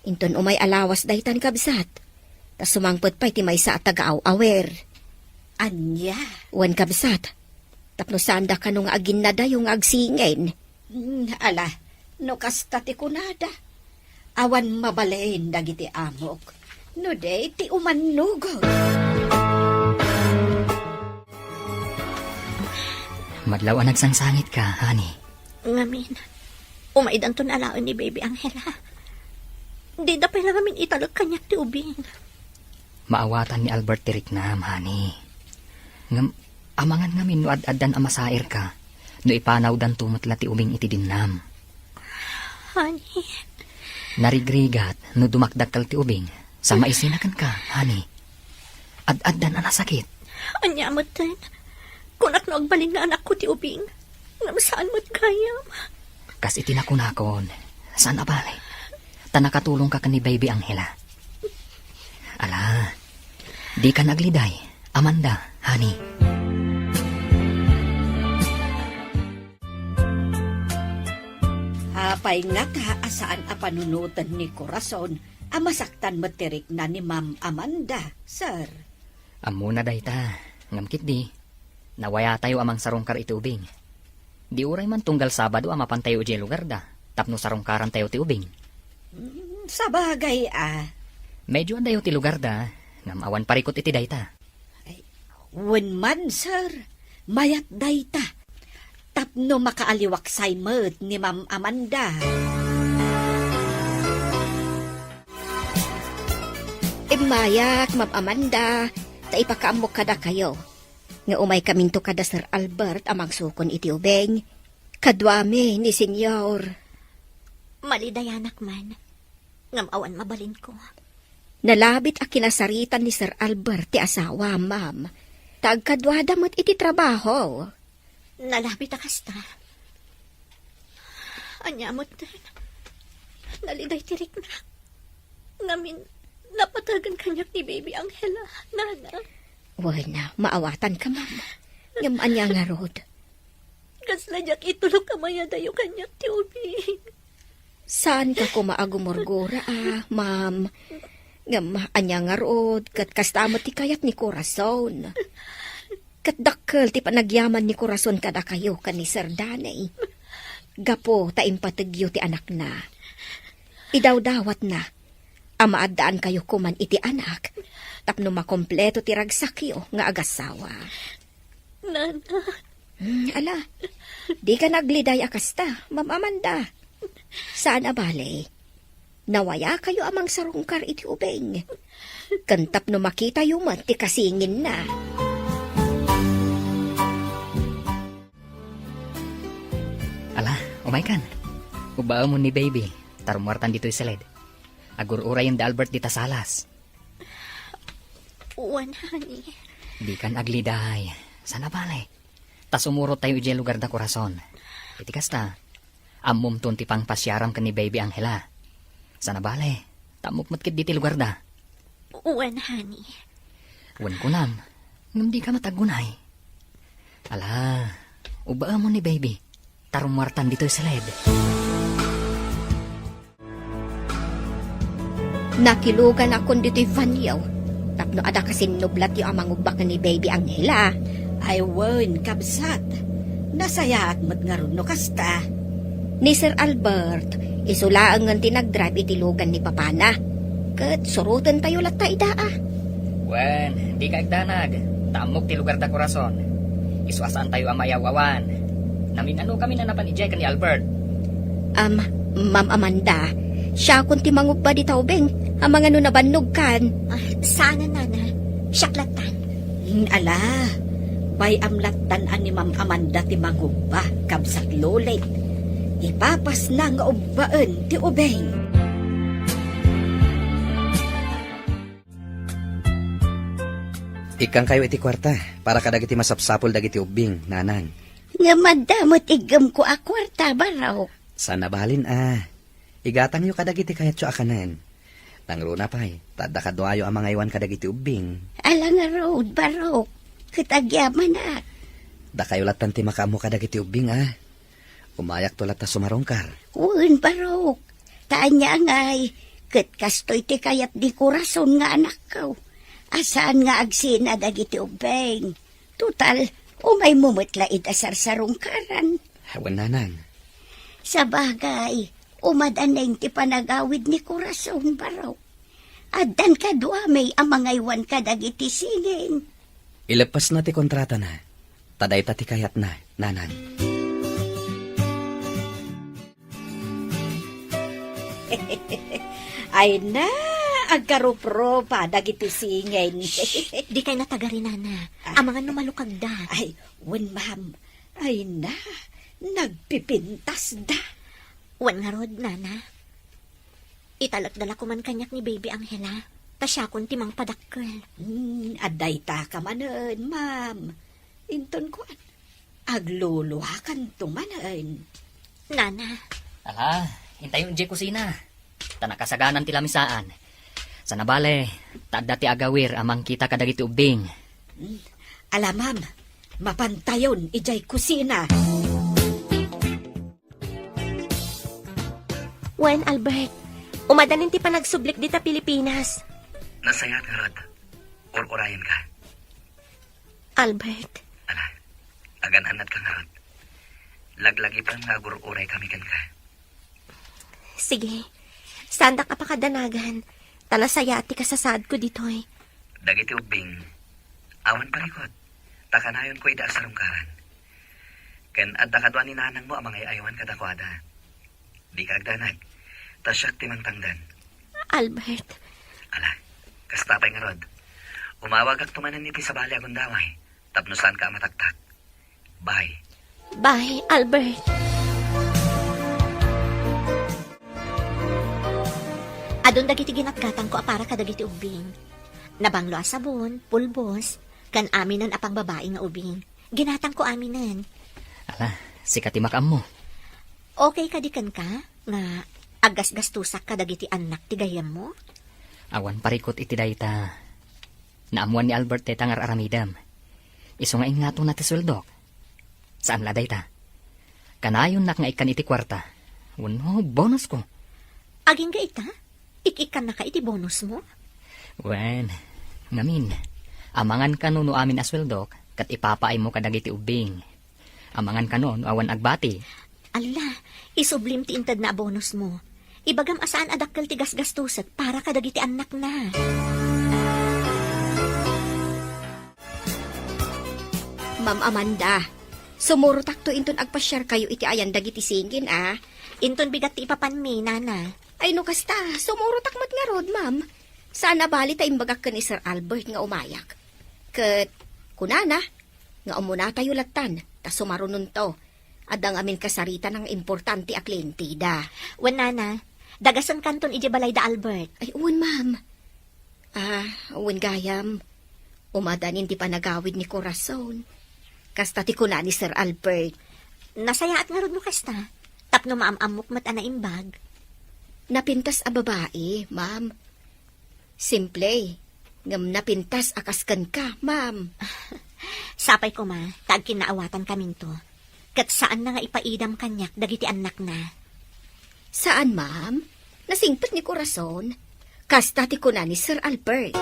Inton umay alawas daytan kabsat. Tas sumangpot pa'y ti may sa taga-aw-awer. Anya? Wan kabsat. Tapno sanda ka nung agin na dayong agsingen. Ala, no kasta ti kunada. Awan mabalain dagiti amok. No de ti umanugod. Madlaw ang nagsangsangit ka, honey. Ngamin, umaidan ton alaon ni Baby Angela. Di da pala ngamin italag kanyak ti ubing. Maawatan ni Albert tirik na, honey. Ngam, amangan ngamin no ad-adan amasair ka. No ipanaw dan tumatla ti ubing iti dinam. Honey, Narigrigat no dumakdaktal ti ubing. Sa maisinakan ka, honey. Ad-adan ang nasakit. anya mo ten. Kunak no agbaling na anak ko ti ubing. Ngam saan mo't kayam? Kas itinakunakon. Saan abalay? Tanakatulong ka ni Baby Angela. Ala, di ka nagliday. Amanda, honey. Apay nga kaasaan a panunutan ni Corazon, amasaktan materik na ni Ma'am Amanda, sir. Amo na dayta. Ngamkit di. Nawaya tayo amang sarungkar iti ubing. Di uray man tunggal Sabado amapan tayo iti lugar da. Tapno sarungkaran tayo ti ubing. Sa bagay Medyo andayo ti lugar da. Ngam awan parikot iti dayta. wen man, sir, mayat dayta. Tapno makaaliwaksay met ni Ma'am Amanda. Mayak, Ma'am Amanda. Taipakaamok kada kayo. Nga umay kaminto kada Sir Albert amang sukon iti ubeng. Kadwami ni Senyor. Malidayanak man. Ngam awan mabalin ko. Nalabit a kinasaritan ni Sir Albert ti asawa, ma'am. Tagkadwada mo't iti trabaho. Nalapit akasta. Anya mo ten. Naliday tirik na. Ngamin, napatagan kanyak ni Baby Angela. Nana. Wala, maawatan ka, ma'am. Ngam anya nga rod. Kasladyak itulog kamaya dayo kanyak ti ubing. Saan ka kumaagumorgora, ma'am? Nga anya nga rood, kat kastamo ti kayat ni Corazon. Kat dakkel ti panagyaman ni Corazon kada kayo kan ni Sir Danay. Gapo ta impatagyo ti anak na. Idawdawat na. Amaadaan kayo kuman iti anak. Tapno makompleto ti ragsakyo nga agasawa. Nana, Ala, di ka nagliday akasta, Ma'am Amanda. Saan abale? Nawaya kayo amang sarungkar iti ubeng. Kantap no makita yumat ti kasingin na. Ala, umay kan. Ubao mo ni baby. Tarumuartan dito sa led. Agur-ura yung Albert dita salas. uwan, honey. Di kan agliday. Sana bale. Tas umurot tayo iti lugar da Corazon. Iti kasta. Amom tunti pang pasyaram ka ni baby Angela. Sana bale. Tamok matkit diti lugar da. Uwan, honey. Wan ko nam. Ngam di ka matagunay. Ala, ubaa mo ni baby. Tarumuartan dito sa led. Nakilugan akon dito'y vanyaw. Tapno ada kasin nublat yung amang ubak ni baby Angela. Ay, wen, kabsat. Nasaya at matngaron no kasta. Ni Sir Albert, isulaang nga tinagdrive itilugan ni Papana. Kat surutan tayo latta idaa. Wen, di ka agdanag. Tamok ti lugar da Corazon. Iswasaan tayo amayawawan. Namin ano kami nanapan ijay ka ni Albert. Ma'am Amanda, siya kunti mangugba di taubeng, amang ano nabannog kan. Sana, Nana. Siyaklatan. Ala, bay amlatan ani Ma'am Amanda ti magubba, kabsat lolit. Ipapas na nga ubbaan ti ubeng. Ikang kayo iti kwarta, para kadagiti masapsapol dagiti ubing, nanang. Nga madamot igam ko a kwarta baraw. Sana bahalin Igatang yu kadagiti kayat yu akanan. Tangro na pa'y, tada kadwayo ang mga iwan kadagiti ubing. Ala nga road baraw. Kitagyaman na. Da kayo latan ti makamu kadagiti ubing Umayak to lata sumarongkar. Uwan baraw. Tanya ngay. Kat kastoy ti kayat di Corazon nga anak ko. Asaan nga agsina dagiti ubeng. Tutal, umay mumutla itasar sarungkaran. Hawan nanang. Sa bagay, umadan na yung ti panagawid ni Corazon baraw. Adan ka duamay ang mga iwan ka dagiti singin. Ilapas na ti kontrata na. Taday ta ti kayat na, nanang. Ay na, agkarupropa, dagiti singin. Di kay natagari, Nana. Ang mga numalukag da. Ay, wen ma'am. Ay na, nagpipintas da. Wan nga rod, Nana. Italagdala ko man kanyak ni baby Angela. Ta siya kun timang padakkel. Aday ta ka manan, ma'am. Inton ko, agluluhakan tumanan. Nana, Ala, hintayon di kusina. Tanakasaganan ti lamisaan. Sana bale, tada ti agawir amang kita kadagiti ubing. Ala, ma'am, mapantayon ijay kusina. Wen Albert, umadanin ti panagsublik dita Pilipinas. Nasayat nga rod. Or-orayan ka. Albert, Ala, agan-anat ka nga rod. Laglagi pa nga gur-uray kami kan ka. sige. Sanda ka pa kadanagan. Talasaya ti kasasad ko ditoy. Dagiti ubing, awan parikot. Takanayon ko ida sa rungkaran. Ken adda kadwa ni nanang mo amang ayawan kadakwada. Di ka agdanag. Tasyak timang tangdan. Albert, Ala, kastapay nga rod. Umawag ak tumanan niti sa bali akong daway. Tapno saan ka mataktak. Bye. bye, Albert. Adon dagiti ginatgatang ko apara kadagiti ubing. Nabanglo a sabon, pulbos, kan aminan apang babae nga ubing. Ginatang ko aminan. Ala, sikat makam mo. Okay ka dikan ka? Nga agas-gastusak ka dagiti anak ti gayam mo? Awan parikot iti dayta. Naamuan ni Albert teta ngar aramidam. Iso nga ingato na ti suldok. Saan la dayta? Kanayon nak nga ikan iti kwarta. Wano, bonus ko. Aging ga ita? Ikikan na ka iti bonus mo? Wen, ngamin. Amangan ka no amin asweldok, kat ipapaay mo kadag iti ubing. Amangan ka no awan agbati. Ala, isublim ti intad na bonus mo. Ibagam asaan adakkel ti gasgastuset para kadag iti anak na. Ma'am Amanda, sumurutak to inton agpasyar kayo iti ayan dagiti singin, ah. Inton bigat ti ipapanmi, nana. Ay no kasta, sumurutak mat nga rod, ma'am. Sana bali ta imbagak ka ni Sir Albert nga umayak. Ket, kunana, nga umuna tayo latan, ta sumarunon to. Adang amin kasarita ng importante a klientida. Wen, nana, dagasan kanton iti balay da Albert. Ay, uwan, ma'am. Uwan gayam. Umadanin ti panagawid ni Corazon. Kasta ti kuna ni Sir Albert. Nasayaat nga rod mo kasta. Tapno maamamok mat ana imbag. Napintas a babae, ma'am. Simple. Ngam napintas akaskan ka, ma'am. Sapay ko ma, tag kinaawatan kamin to. Kat saan na nga ipaidam kanyak dagiti anak na. Saan, ma'am? Nasingpit ni Corazon. Kasta ti kuna ni Sir Albert.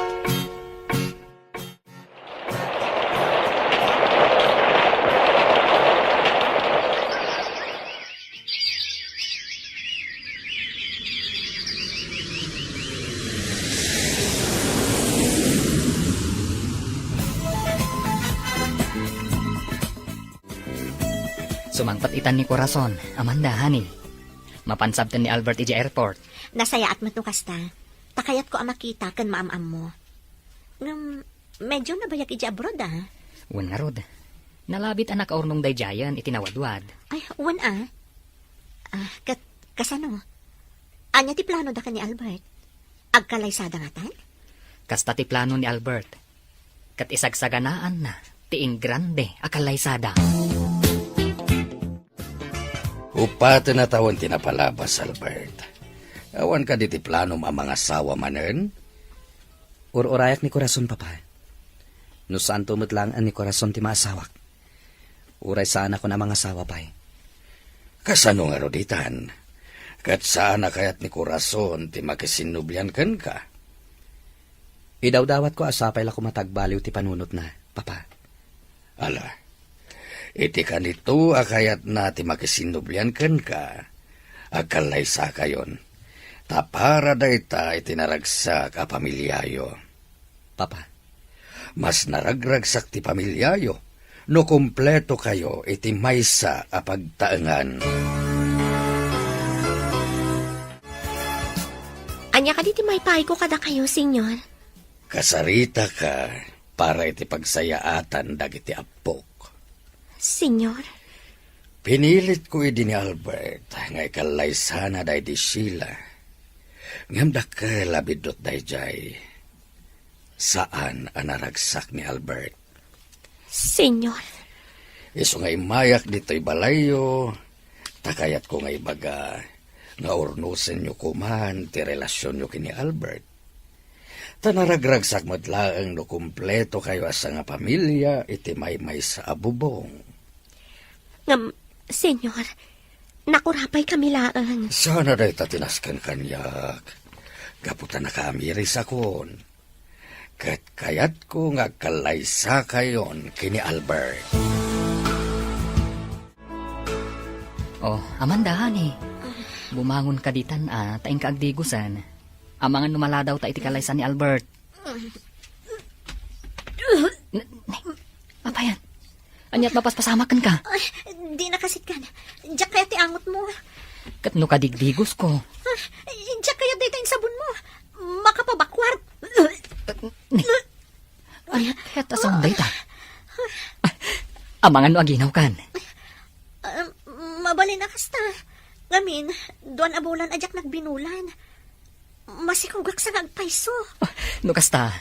Sumangpat itan ni Corazon, Amanda, honey. Mapansabtan ni Albert iti airport. Nasayaat mat no kasta. Takayat ko makita kan maamam mo. Medyo nabayag iti abroad ah. Wen nga rod. Nalabit anak aurnong dayjayan iti nawadwad. Ay, wan ah. Kasano? Anya ti plano da ka ni Albert? Agkalaysada nga tan? Kasta ti plano ni Albert. Kat isagsaganaan na, tiing grande akalaysada. Upatan na tawon tinapalabas, Albert. Awan ka diti planom ang mga sawa manen? Urayak ni Corazon, papa. No saan tumot lang ang ni Corazon ti maasawak. Uray sana ko na mga sawa pa. Kasano nga roditan? Kat sana kayat ni Corazon ti makisinubyan kan ka? Idawdawat ko asapay la kumatagbaliw ti panunot na, papa. Ala, iti kanito akayat na ti makisinubyan kan ka. Agkalaysa kayon. Tapara dayta itinaragsak a pamilyayo. Papa, Mas naragragsak ti pamilyayo. No kompleto kayo iti maysa a pagtaengan. Anya ka diti may pay ko kada kayo, senyor. Kasarita ka para iti pagsayaatan dagiti apok. Senyor, Pinilit ko idi ni Albert nga ikalaysa na day di Sheila. Ngamda ka labidot day jay. Saan ang naragsak ni Albert? senyor. Iso nga imayak dito'y balayo, takayat ko nga ibaga, nga urnusen nyo kuman ti relasyon nyo kini Albert. Tanaragragsak madlaang no kumpleto kayo asa nga pamilya, iti may sa abubong. Senyor, nakurapay kami laang. Sana day tatinaskan kanyak, kaputan na kamiris akon. Kat kayat ko nga kalaysa kayon kini Albert. Oh, Amanda, honey. Bumangon ka ditan taing kaagdigusan. Amangan numaladaw ta iti kalaysan ni Albert. Apayan? Anyat mapaspasamakan ka? Ay, di nakasit ka na. Diyak kaya ti angot mo. Kat no kadigdigos ko. Diyak kaya dito yung sabon mo. Makapabakwart. Anyat kaya tasang dayta. Amangan no aginaw kan. Mabali na kasta. Ngamin, doon abulan ajak nagbinulan. Masikugak sa agpaiso. No kasta,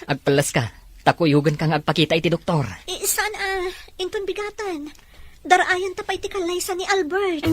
agpalas ka. Takuyugan kang agpakita iti doktor. Saan inton bigatan. Daraayan tapay ti kalaysa ni Albert.